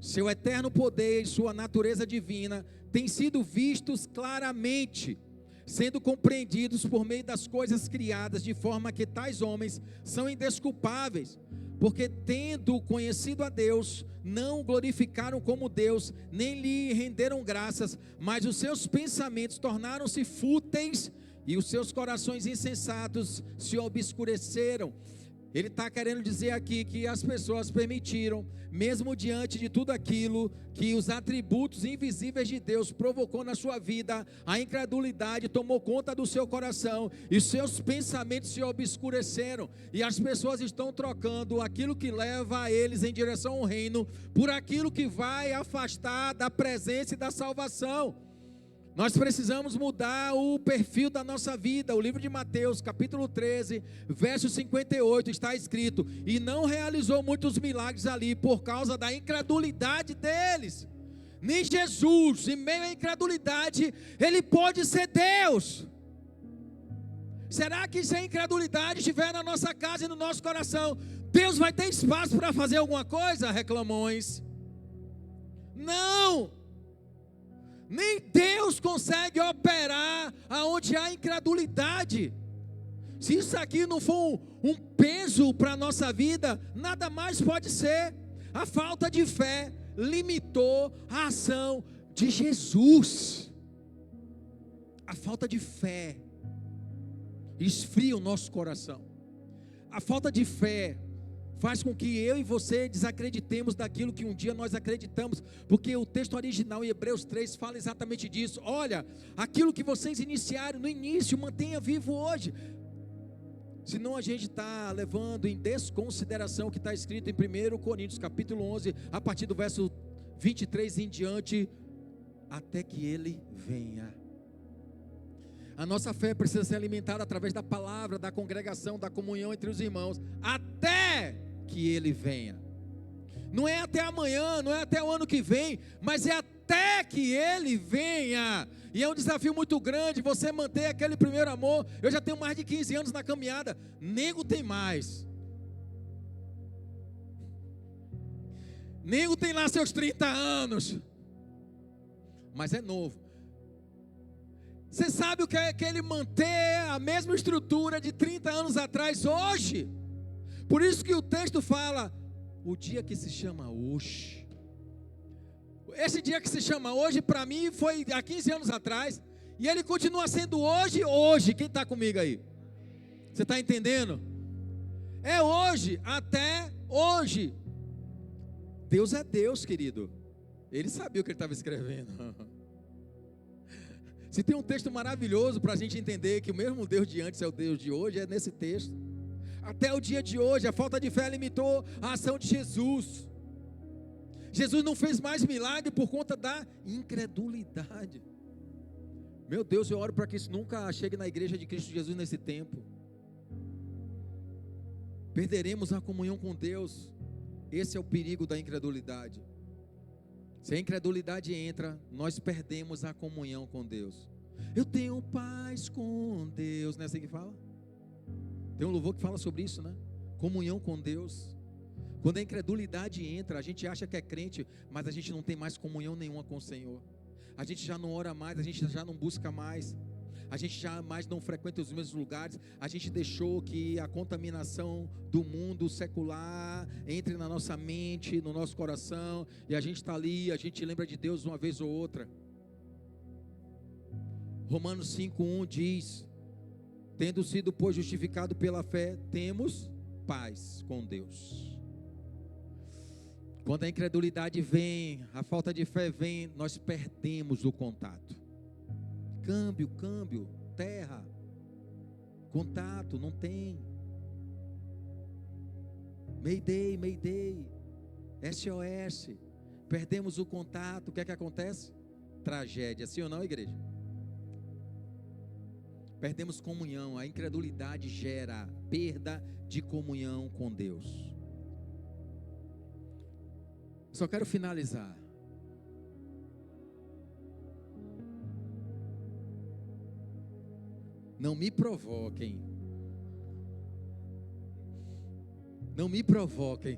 seu eterno poder e sua natureza divina, têm sido vistos claramente, sendo compreendidos por meio das coisas criadas, de forma que tais homens são indesculpáveis, porque tendo conhecido a Deus, não o glorificaram como Deus, nem lhe renderam graças, mas os seus pensamentos tornaram-se fúteis, e os seus corações insensatos se obscureceram. Ele está querendo dizer aqui que as pessoas permitiram, mesmo diante de tudo aquilo que os atributos invisíveis de Deus provocou na sua vida, a incredulidade tomou conta do seu coração e seus pensamentos se obscureceram, e as pessoas estão trocando aquilo que leva a eles em direção ao reino por aquilo que vai afastar da presença e da salvação. Nós precisamos mudar o perfil da nossa vida. O livro de Mateus, capítulo 13, verso 58, está escrito: e não realizou muitos milagres ali por causa da incredulidade deles. Nem Jesus, em meio à incredulidade, ele pode ser Deus. Será que se a incredulidade estiver na nossa casa e no nosso coração, Deus vai ter espaço para fazer alguma coisa? Reclamões. Não! Nem Deus consegue operar aonde há incredulidade. Se isso aqui não for um peso para a nossa vida, nada mais pode ser. A falta de fé limitou a ação de Jesus. A falta de fé esfria o nosso coração. A falta de fé faz com que eu e você desacreditemos daquilo que um dia nós acreditamos, porque o texto original em Hebreus 3 fala exatamente disso. Olha, aquilo que vocês iniciaram no início, mantenha vivo hoje. Senão a gente está levando em desconsideração o que está escrito em 1 Coríntios capítulo 11, a partir do verso 23 em diante, até que ele venha. A nossa fé precisa ser alimentada através da palavra, da congregação, da comunhão entre os irmãos, até que ele venha. Não é até amanhã, não é até o ano que vem, mas é até que ele venha. E é um desafio muito grande você manter aquele primeiro amor. Eu já tenho mais de 15 anos na caminhada, nego tem mais. Nego tem lá seus 30 anos, mas é novo. Você sabe o que é que ele manter a mesma estrutura de 30 anos atrás hoje? Por isso que o texto fala, o dia que se chama hoje. Esse dia que se chama hoje, para mim, foi há 15 anos atrás, e ele continua sendo hoje. Quem está comigo aí? Você está entendendo? É hoje, até hoje. Deus é Deus, querido. Ele sabia o que ele estava escrevendo. Se tem um texto maravilhoso para a gente entender que o mesmo Deus de antes é o Deus de hoje, é nesse texto. Até o dia de hoje, a falta de fé limitou a ação de Jesus. Jesus não fez mais milagre por conta da incredulidade. Meu Deus, eu oro para que isso nunca chegue na igreja de Cristo Jesus nesse tempo. Perderemos a comunhão com Deus. Esse é o perigo da incredulidade. Se a incredulidade entra, nós perdemos a comunhão com Deus. Eu tenho paz com Deus, não é assim que fala? Tem um louvor que fala sobre isso, né? Comunhão com Deus. Quando a incredulidade entra, a gente acha que é crente, mas a gente não tem mais comunhão nenhuma com o Senhor. A gente já não ora mais, a gente já não busca mais. A gente já mais não frequenta os mesmos lugares. A gente deixou que a contaminação do mundo secular entre na nossa mente, no nosso coração, e a gente está ali, a gente lembra de Deus uma vez ou outra. Romanos 5:1 diz: tendo sido, pois, justificado pela fé, temos paz com Deus. Quando a incredulidade vem, a falta de fé vem, nós perdemos o contato. Câmbio, terra, contato, não tem. Mayday, SOS, perdemos o contato, o que é que acontece? Tragédia, sim ou não, igreja? Perdemos comunhão, a incredulidade gera perda de comunhão com Deus. Só quero finalizar. Não me provoquem. Não me provoquem.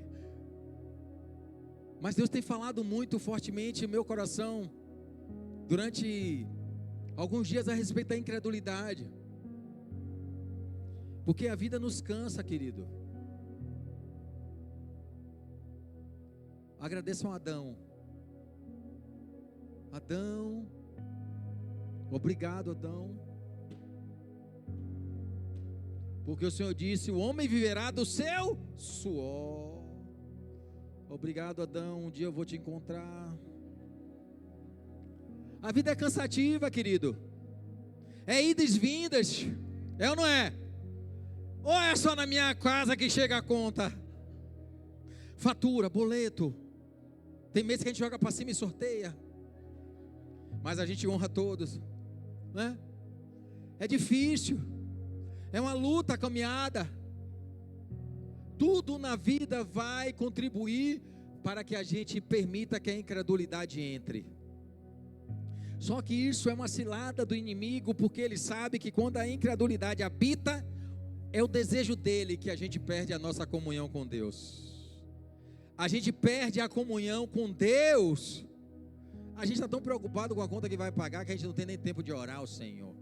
Mas Deus tem falado muito fortemente em meu coração durante alguns dias a respeito da incredulidade. Porque a vida nos cansa, querido. Agradeçam a Adão. Adão, obrigado, Adão. Porque o Senhor disse: o homem viverá do seu suor. Obrigado, Adão, um dia eu vou te encontrar. A vida é cansativa, querido. É idas e vindas. É ou não é? Ou é só na minha casa que chega a conta? Fatura, boleto. Tem meses que a gente joga para cima e sorteia. Mas a gente honra todos, né? É difícil. É uma luta, a caminhada. Tudo na vida vai contribuir para que a gente permita que a incredulidade entre. Só que isso é uma cilada do inimigo, porque ele sabe que quando a incredulidade habita, é o desejo dele que a gente perde a nossa comunhão com Deus. A gente perde a comunhão com Deus. A gente está tão preocupado com a conta que vai pagar que a gente não tem nem tempo de orar ao Senhor.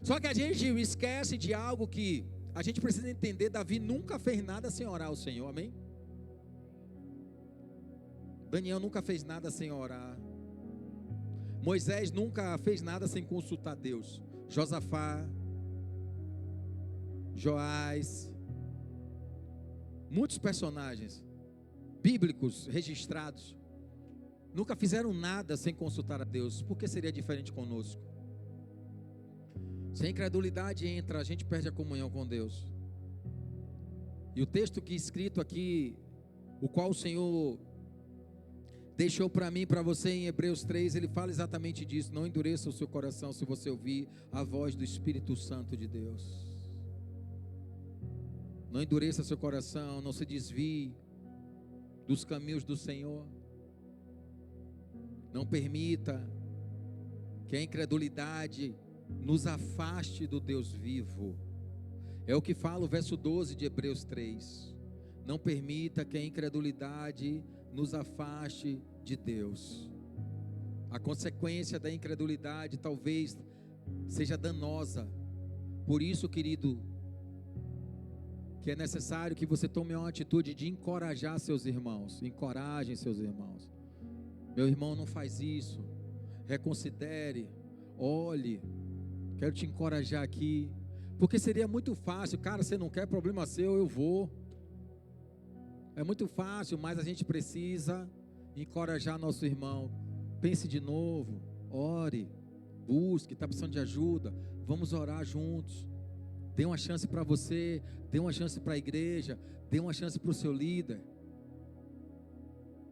Só que a gente esquece de algo que a gente precisa entender. Davi nunca fez nada sem orar ao Senhor, amém? Daniel nunca fez nada sem orar. Moisés nunca fez nada sem consultar Deus. Josafá, Joás, muitos personagens bíblicos registrados nunca fizeram nada sem consultar a Deus. Por que seria diferente conosco? Se a incredulidade entra, a gente perde a comunhão com Deus. E o texto que é escrito aqui, o qual o Senhor deixou para mim e para você em Hebreus 3, ele fala exatamente disso. Não endureça o seu coração se você ouvir a voz do Espírito Santo de Deus. Não endureça seu coração, não se desvie dos caminhos do Senhor. Não permita que a incredulidade nos afaste do Deus vivo. É o que fala o verso 12 de Hebreus 3. Não permita que a incredulidade nos afaste de Deus. A consequência da incredulidade talvez seja danosa. Por isso, querido, que é necessário que você tome uma atitude de encorajar seus irmãos. Encorajem seus irmãos. Meu irmão, não faz isso. Reconsidere. Olhe. Quero te encorajar aqui. Porque seria muito fácil. Cara, você não quer, problema seu, eu vou. É muito fácil, mas a gente precisa encorajar nosso irmão. Pense de novo. Ore. Busque. Está precisando de ajuda. Vamos orar juntos. Dê uma chance para você. Dê uma chance para a igreja. Dê uma chance para o seu líder.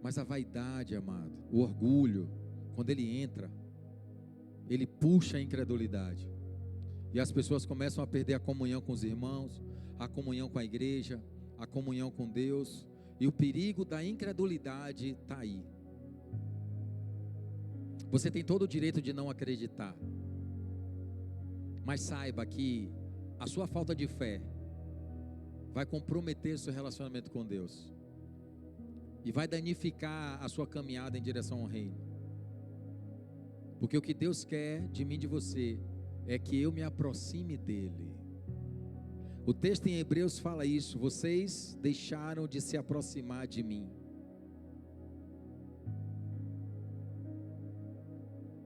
Mas a vaidade, amado, o orgulho, quando ele entra, ele puxa a incredulidade. E as pessoas começam a perder a comunhão com os irmãos, a comunhão com a igreja, a comunhão com Deus. E o perigo da incredulidade está aí. Você tem todo o direito de não acreditar. Mas saiba que a sua falta de fé vai comprometer seu relacionamento com Deus. E vai danificar a sua caminhada em direção ao reino. Porque o que Deus quer de mim e de você é que eu me aproxime dele. O texto em Hebreus fala isso. Vocês deixaram de se aproximar de mim.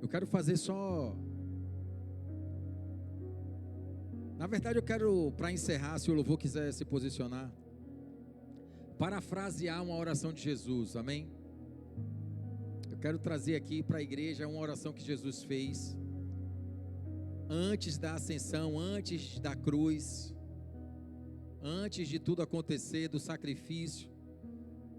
Eu quero fazer só... Na verdade eu quero, para encerrar, se o louvor quiser se posicionar, parafrasear uma oração de Jesus, amém? Eu quero trazer aqui para a igreja uma oração que Jesus fez antes da ascensão, antes da cruz, antes de tudo acontecer, do sacrifício.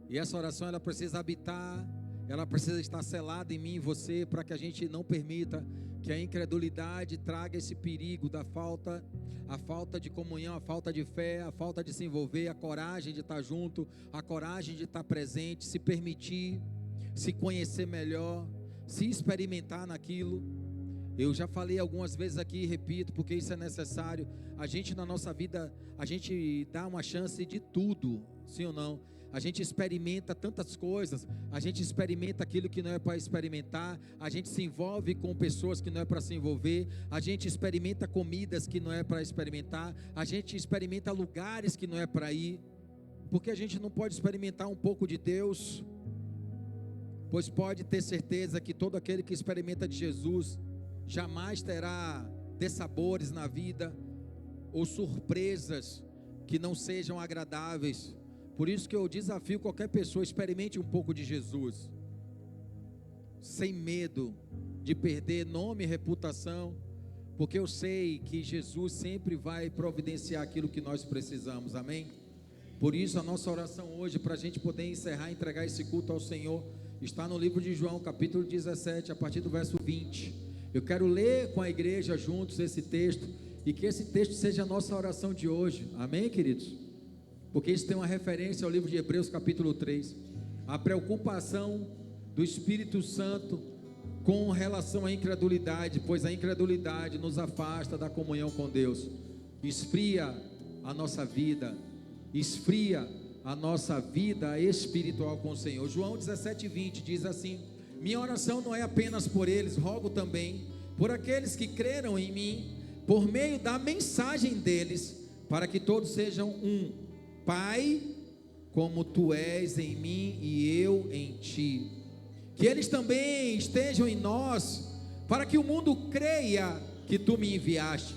E essa oração ela precisa habitar, ela precisa estar selada em mim e você, para que a gente não permita que a incredulidade traga esse perigo da falta, a falta de comunhão, a falta de fé, a falta de se envolver, a coragem de estar junto, a coragem de estar presente, se permitir, se conhecer melhor, se experimentar naquilo. Eu já falei algumas vezes aqui e repito, porque isso é necessário. A gente na nossa vida, a gente dá uma chance de tudo, sim ou não? A gente experimenta tantas coisas, a gente experimenta aquilo que não é para experimentar, a gente se envolve com pessoas que não é para se envolver, a gente experimenta comidas que não é para experimentar, a gente experimenta lugares que não é para ir, porque a gente não pode experimentar um pouco de Deus, pois pode ter certeza que todo aquele que experimenta de Jesus jamais terá dessabores na vida, ou surpresas que não sejam agradáveis. Por isso que eu desafio qualquer pessoa, experimente um pouco de Jesus, sem medo de perder nome e reputação, porque eu sei que Jesus sempre vai providenciar aquilo que nós precisamos, amém? Por isso a nossa oração hoje, para a gente poder encerrar e entregar esse culto ao Senhor, está no livro de João, capítulo 17, a partir do verso 20. Eu quero ler com a igreja juntos esse texto, e que esse texto seja a nossa oração de hoje, amém, queridos? Porque isso tem uma referência ao livro de Hebreus capítulo 3, a preocupação do Espírito Santo com relação à incredulidade, pois a incredulidade nos afasta da comunhão com Deus, esfria a nossa vida, esfria a nossa vida espiritual com o Senhor. João 17:20 diz assim: minha oração não é apenas por eles, rogo também por aqueles que creram em mim, por meio da mensagem deles, para que todos sejam um. Pai, como tu és em mim e eu em ti, que eles também estejam em nós, para que o mundo creia que tu me enviaste.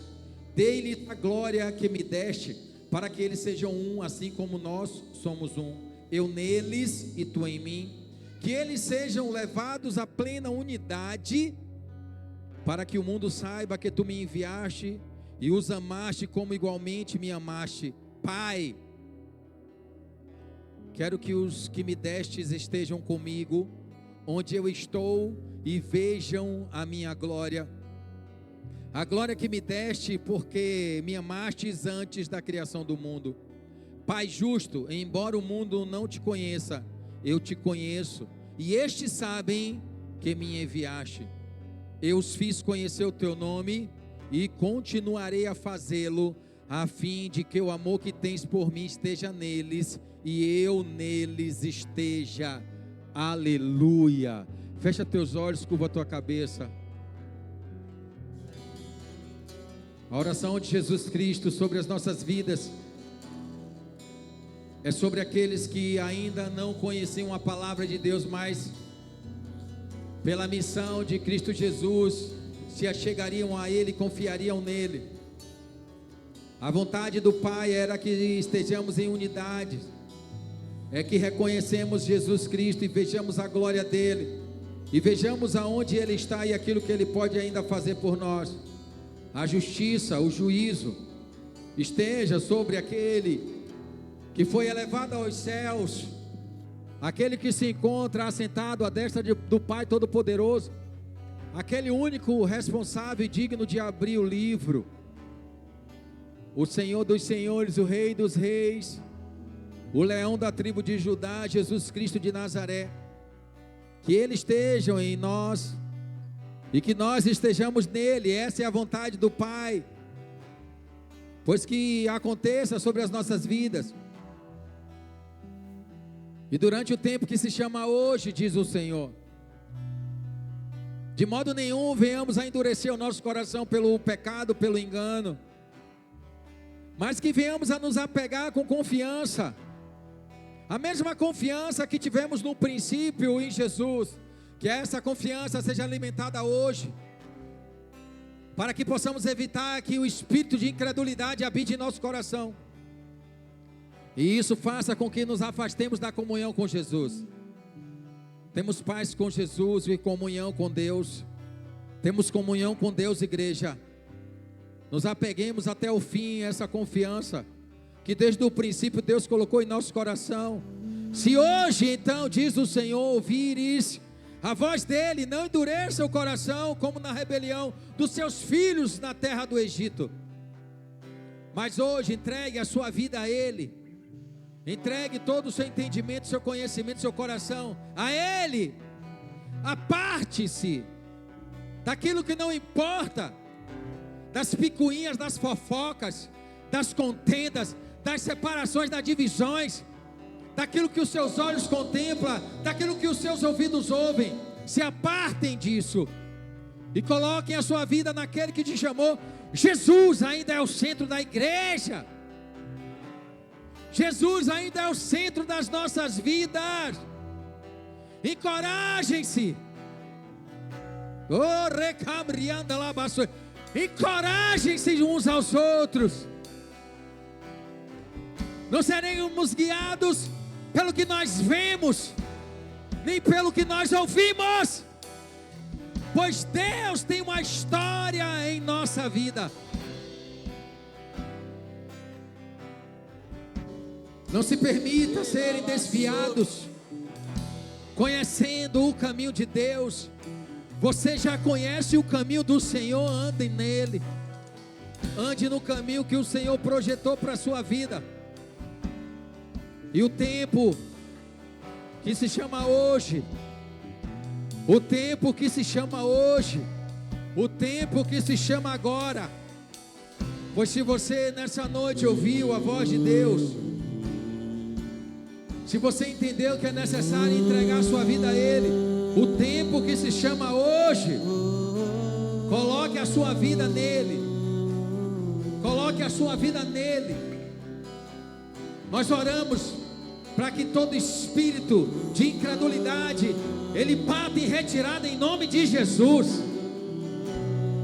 Dei-lhe a glória que me deste, para que eles sejam um, assim como nós somos um, eu neles e tu em mim, que eles sejam levados à plena unidade, para que o mundo saiba que tu me enviaste e os amaste como igualmente me amaste. Pai, quero que os que me destes estejam comigo, onde eu estou, e vejam a minha glória, a glória que me deste, porque me amastes antes da criação do mundo. Pai justo, embora o mundo não te conheça, eu te conheço, e estes sabem que me enviaste. Eu os fiz conhecer o teu nome, e continuarei a fazê-lo, a fim de que o amor que tens por mim esteja neles, e eu neles esteja. Aleluia. Fecha teus olhos, curva a tua cabeça. A oração de Jesus Cristo sobre as nossas vidas é sobre aqueles que ainda não conheciam a palavra de Deus, mas pela missão de Cristo Jesus se achegariam a Ele, confiariam nele. A vontade do Pai era que estejamos em unidade, é que reconhecemos Jesus Cristo e vejamos a glória dele, e vejamos aonde ele está e aquilo que ele pode ainda fazer por nós. A justiça, o juízo esteja sobre aquele que foi elevado aos céus, aquele que se encontra assentado à destra do Pai Todo-Poderoso, aquele único responsável e digno de abrir o livro, o Senhor dos senhores, o Rei dos reis, o leão da tribo de Judá, Jesus Cristo de Nazaré. Que Ele esteja em nós e que nós estejamos nele. Essa é a vontade do Pai, pois que aconteça sobre as nossas vidas. E durante o tempo que se chama hoje, diz o Senhor, de modo nenhum venhamos a endurecer o nosso coração pelo pecado, pelo engano, mas que venhamos a nos apegar com confiança, a mesma confiança que tivemos no princípio em Jesus, que essa confiança seja alimentada hoje, para que possamos evitar que o espírito de incredulidade habite em nosso coração, e isso faça com que nos afastemos da comunhão com Jesus. Temos paz com Jesus e comunhão com Deus, temos comunhão com Deus, igreja. Nos apeguemos até o fim a essa confiança que desde o princípio Deus colocou em nosso coração. Se hoje então, diz o Senhor, ouvires a voz dele, não endureça o coração como na rebelião dos seus filhos na terra do Egito, mas hoje entregue a sua vida a ele, entregue todo o seu entendimento, seu conhecimento, seu coração a ele. Aparte-se daquilo que não importa, das picuinhas, das fofocas, das contendas, das separações, das divisões, daquilo que os seus olhos contemplam, daquilo que os seus ouvidos ouvem. Se apartem disso e coloquem a sua vida naquele que te chamou. Jesus ainda é o centro da igreja, Jesus ainda é o centro das nossas vidas. Encorajem-se, encorajem-se uns aos outros, Não seremos guiados pelo que nós vemos, nem pelo que nós ouvimos, pois Deus tem uma história em nossa vida. Não se permita serem desviados, conhecendo o caminho de Deus. Você já conhece o caminho do Senhor, ande nele. Ande no caminho que o Senhor projetou para a sua vida. E o tempo que se chama hoje, o tempo que se chama hoje, o tempo que se chama agora. Pois se você nessa noite ouviu a voz de Deus, se você entendeu que é necessário entregar sua vida a Ele, o tempo que se chama hoje, coloque a sua vida nele. Coloque a sua vida nele. Nós oramos para que todo espírito de incredulidade, ele bata em retirada em nome de Jesus.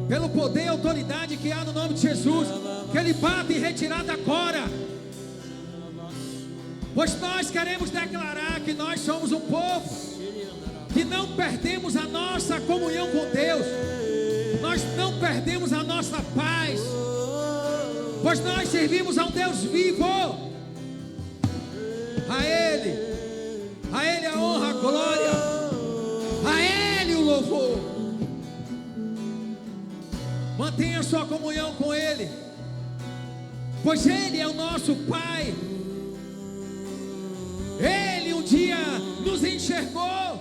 Pelo poder e autoridade que há no nome de Jesus, que ele bata em retirada agora. Pois nós queremos declarar que nós somos um povo que não perdemos a nossa comunhão com Deus. Nós não perdemos a nossa paz, pois nós servimos a um Deus vivo. A Ele a honra, a glória, a Ele o louvor. Mantenha sua comunhão com Ele, pois Ele é o nosso Pai. Ele um dia nos enxergou,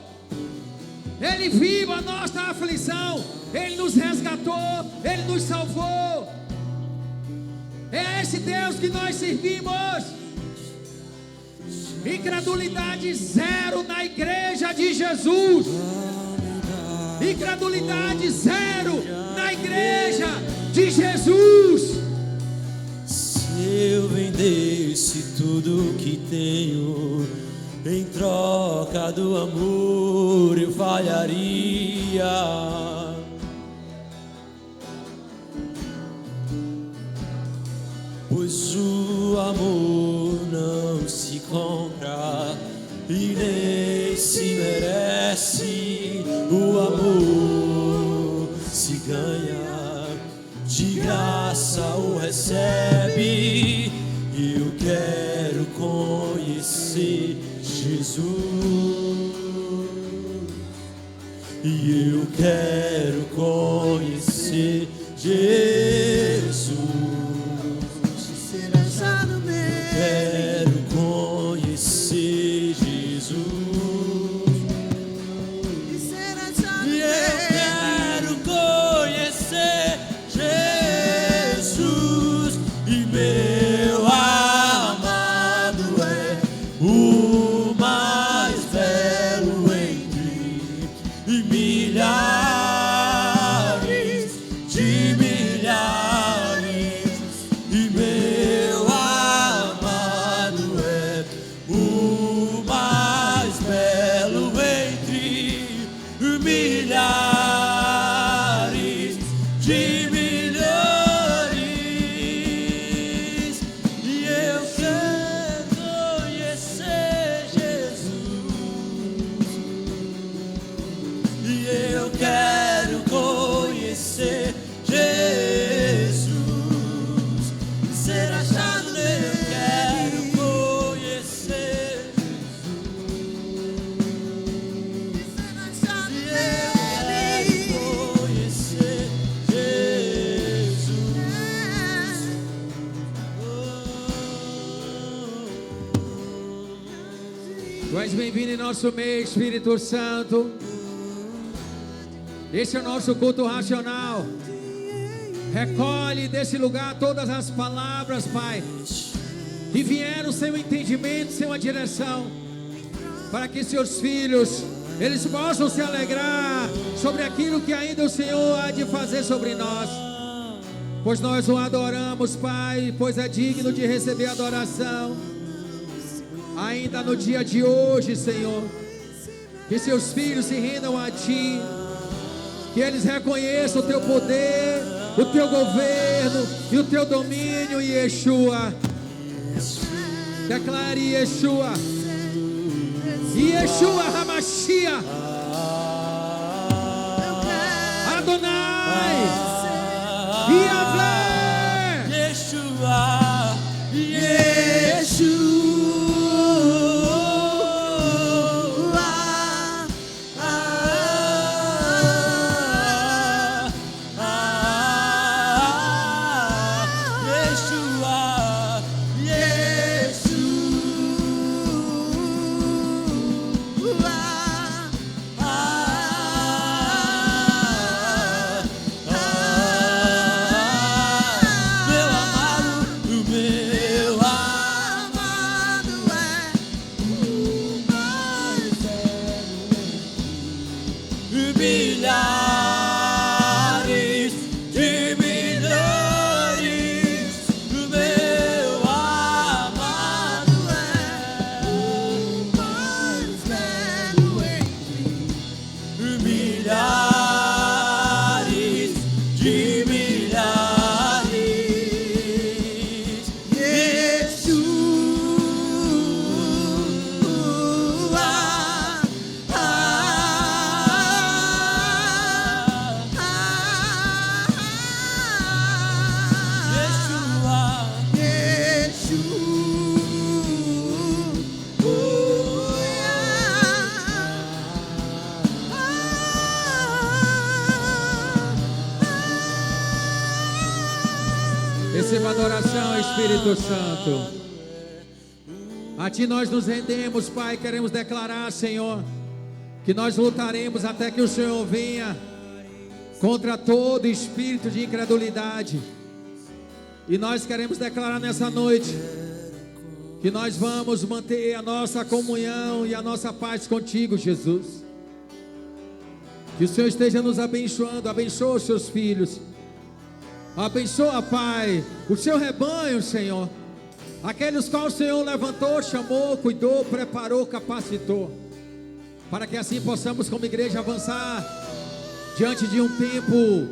Ele viu a nossa aflição, Ele nos resgatou, Ele nos salvou. É esse Deus que nós servimos. Incredulidade zero na igreja de Jesus. Incredulidade zero na igreja de Jesus. Se eu vendesse tudo que tenho em troca do amor, eu falharia. Pois o amor não se compra e nem se merece. O amor se ganha, de graça o recebe. Eu quero conhecer Jesus, e eu quero conhecer Jesus. Quero conhecer Jesus, e eu quero conhecer Jesus, e meu amado é o mais belo entre milhares de milhares, e meu amado é o mais belo entre milhares de milhares. E eu quero conhecer Jesus, e eu quero conhecer Jesus, ser achado nele. Eu quero conhecer Jesus, e eu quero conhecer Jesus. Tu és bem-vindo em nosso meio, Espírito Santo. Esse é o nosso culto racional. Recolhe desse lugar todas as palavras, Pai, que vieram sem o entendimento, sem uma direção, para que seus filhos, eles possam se alegrar sobre aquilo que ainda o Senhor há de fazer sobre nós. Pois nós o adoramos, Pai, pois é digno de receber adoração. Ainda no dia de hoje, Senhor, que seus filhos se rendam a Ti, que eles reconheçam o Teu poder, o Teu governo e o Teu domínio, Yeshua. Declare Yeshua. Yeshua Hamashia. Adonai. Yahvé. Yeshua. Yeshua. Receba adoração, Espírito Santo. A Ti nós nos rendemos, Pai. Queremos declarar, Senhor, que nós lutaremos até que o Senhor venha contra todo espírito de incredulidade. E nós queremos declarar nessa noite que nós vamos manter a nossa comunhão e a nossa paz contigo, Jesus. Que o Senhor esteja nos abençoando. Abençoa os seus filhos. Abençoa, Pai, o seu rebanho, Senhor. Aqueles quais o Senhor levantou, chamou, cuidou, preparou, capacitou. Para que assim possamos como igreja avançar diante de um tempo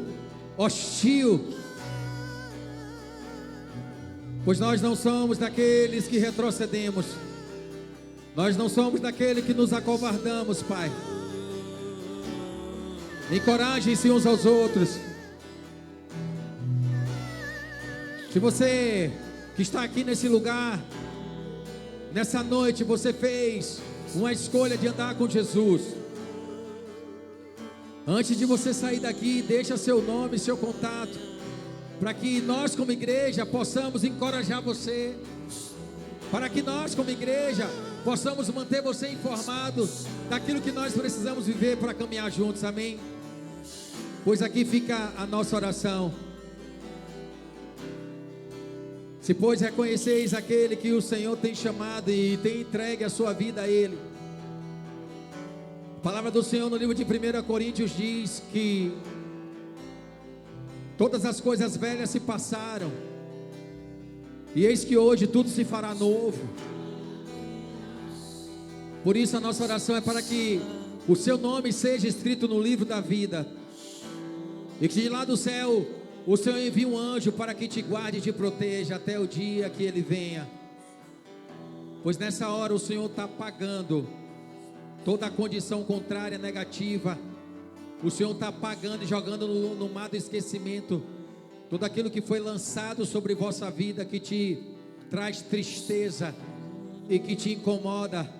hostil. Pois nós não somos daqueles que retrocedemos. Nós não somos daqueles que nos acovardamos, Pai. Encorajem-se uns aos outros. Se você que está aqui nesse lugar, nessa noite, você fez uma escolha de andar com Jesus. Antes de você sair daqui, deixa seu nome, seu contato, para que nós como igreja possamos encorajar você, para que nós como igreja possamos manter você informado daquilo que nós precisamos viver para caminhar juntos, amém? Pois aqui fica a nossa oração. Se pois reconheceis aquele que o Senhor tem chamado e tem entregue a sua vida a Ele. A palavra do Senhor no livro de 1 Coríntios diz que todas as coisas velhas se passaram, e eis que hoje tudo se fará novo. Por isso a nossa oração é para que o seu nome seja escrito no livro da vida, e que de lá do céu o Senhor envie um anjo para que te guarde e te proteja até o dia que Ele venha. Pois nessa hora o Senhor está apagando toda a condição contrária, negativa. O Senhor está apagando e jogando no mar do esquecimento tudo aquilo que foi lançado sobre vossa vida, que te traz tristeza e que te incomoda.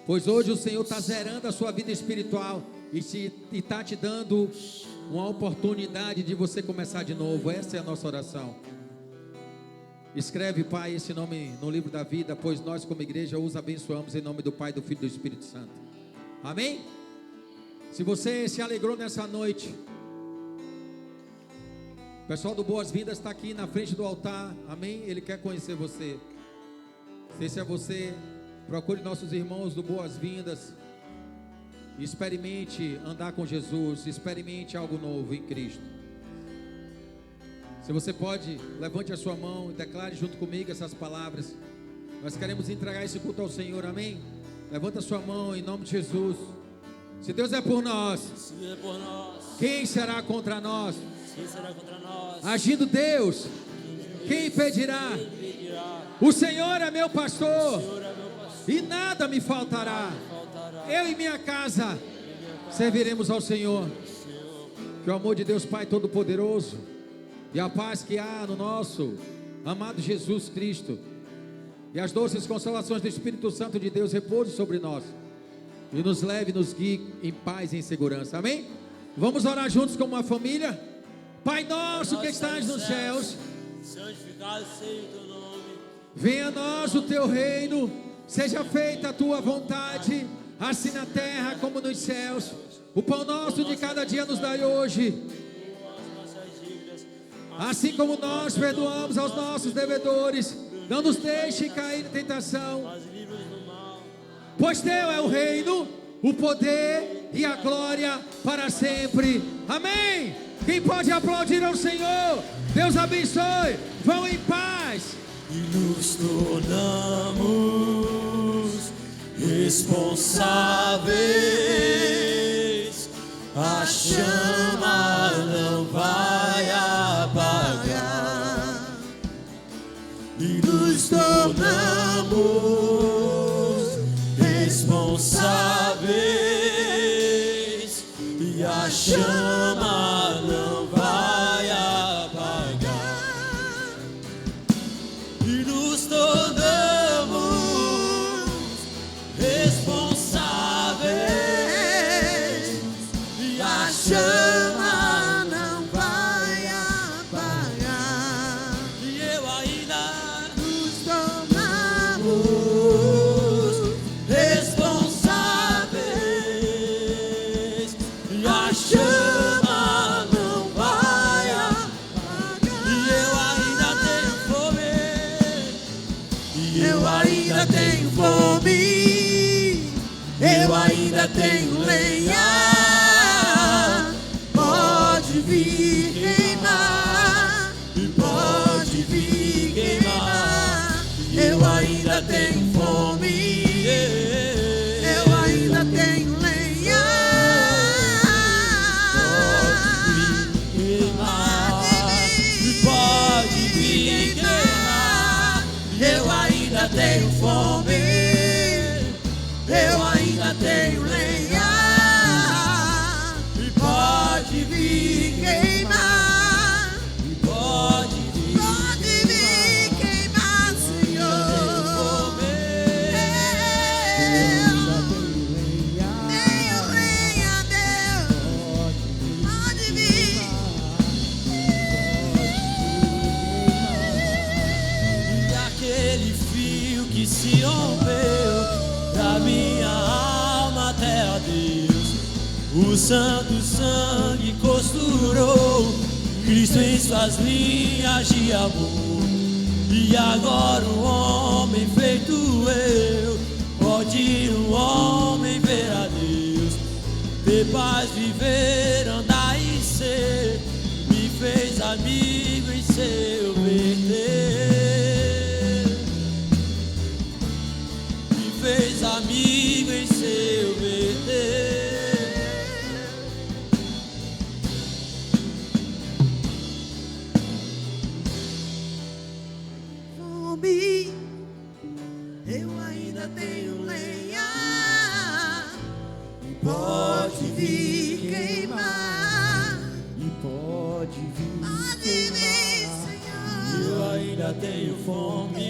Pois hoje o Senhor está zerando a sua vida espiritual e está te dando uma oportunidade de você começar de novo. Essa é a nossa oração. Escreve, Pai, esse nome no livro da vida, pois nós como igreja os abençoamos em nome do Pai, do Filho e do Espírito Santo. Amém? Se você se alegrou nessa noite, o pessoal do Boas-Vindas está aqui na frente do altar. Amém? Ele quer conhecer você. Se esse é você, procure nossos irmãos do Boas-Vindas. Experimente andar com Jesus, experimente algo novo em Cristo. Se você pode, levante a sua mão e declare junto comigo essas palavras. Nós queremos entregar esse culto ao Senhor, amém? Levanta a sua mão em nome de Jesus. Se Deus é por nós, quem será contra nós? Agindo Deus, quem impedirá? O Senhor é meu pastor, e nada me faltará. Eu e minha casa serviremos ao Senhor. Que o amor de Deus Pai Todo-Poderoso e a paz que há no nosso amado Jesus Cristo e as doces consolações do Espírito Santo de Deus repousem sobre nós e nos leve, nos guie em paz e em segurança. Amém? Vamos orar juntos como uma família. Pai nosso que estás nos céus, santificado seja o teu nome. Venha a nós o teu reino, seja feita a tua vontade, assim na terra como nos céus. O pão nosso de cada dia nos dai hoje, assim como nós perdoamos aos nossos devedores. Não nos deixe cair em tentação, pois teu é o reino, o poder e a glória para sempre. Amém. Quem pode aplaudir ao Senhor? Deus abençoe. Vão em paz. E nos tornamos responsáveis. A chama não vai apagar. E nos tornamos responsáveis. E a chama não vai apagar. E nos tornamos responsáveis. E a chama não vai apagar. E eu ainda nos tornamos responsáveis. E a chama não vai apagar. E eu ainda tenho fome. E eu ainda tenho fome. Eu ainda tenho lenha. Pode vir queimar. Pode vir queimar. Eu ainda tenho fome. Eu ainda tenho lenha. Pode vir queimar. Pode vir queimar. Eu ainda tenho fome. Eu ainda tenho lenha. E pode vir queimar. E pode vir queimar, Senhor. Tenho lenha, Deus. Pode vir. E aquele fio que se rompeu da minha alma até a Deus, o santo sangue costurou Cristo em suas linhas de amor. E agora um homem feito eu pode um homem ver a Deus, ter paz, viver, andar e ser. Me fez amigo em seu verter. Me fez amigo em seu verter. Fome, eu ainda tenho lenha. Pode vir queimar. E pode vir Pode vir, Senhor. Eu ainda tenho fome.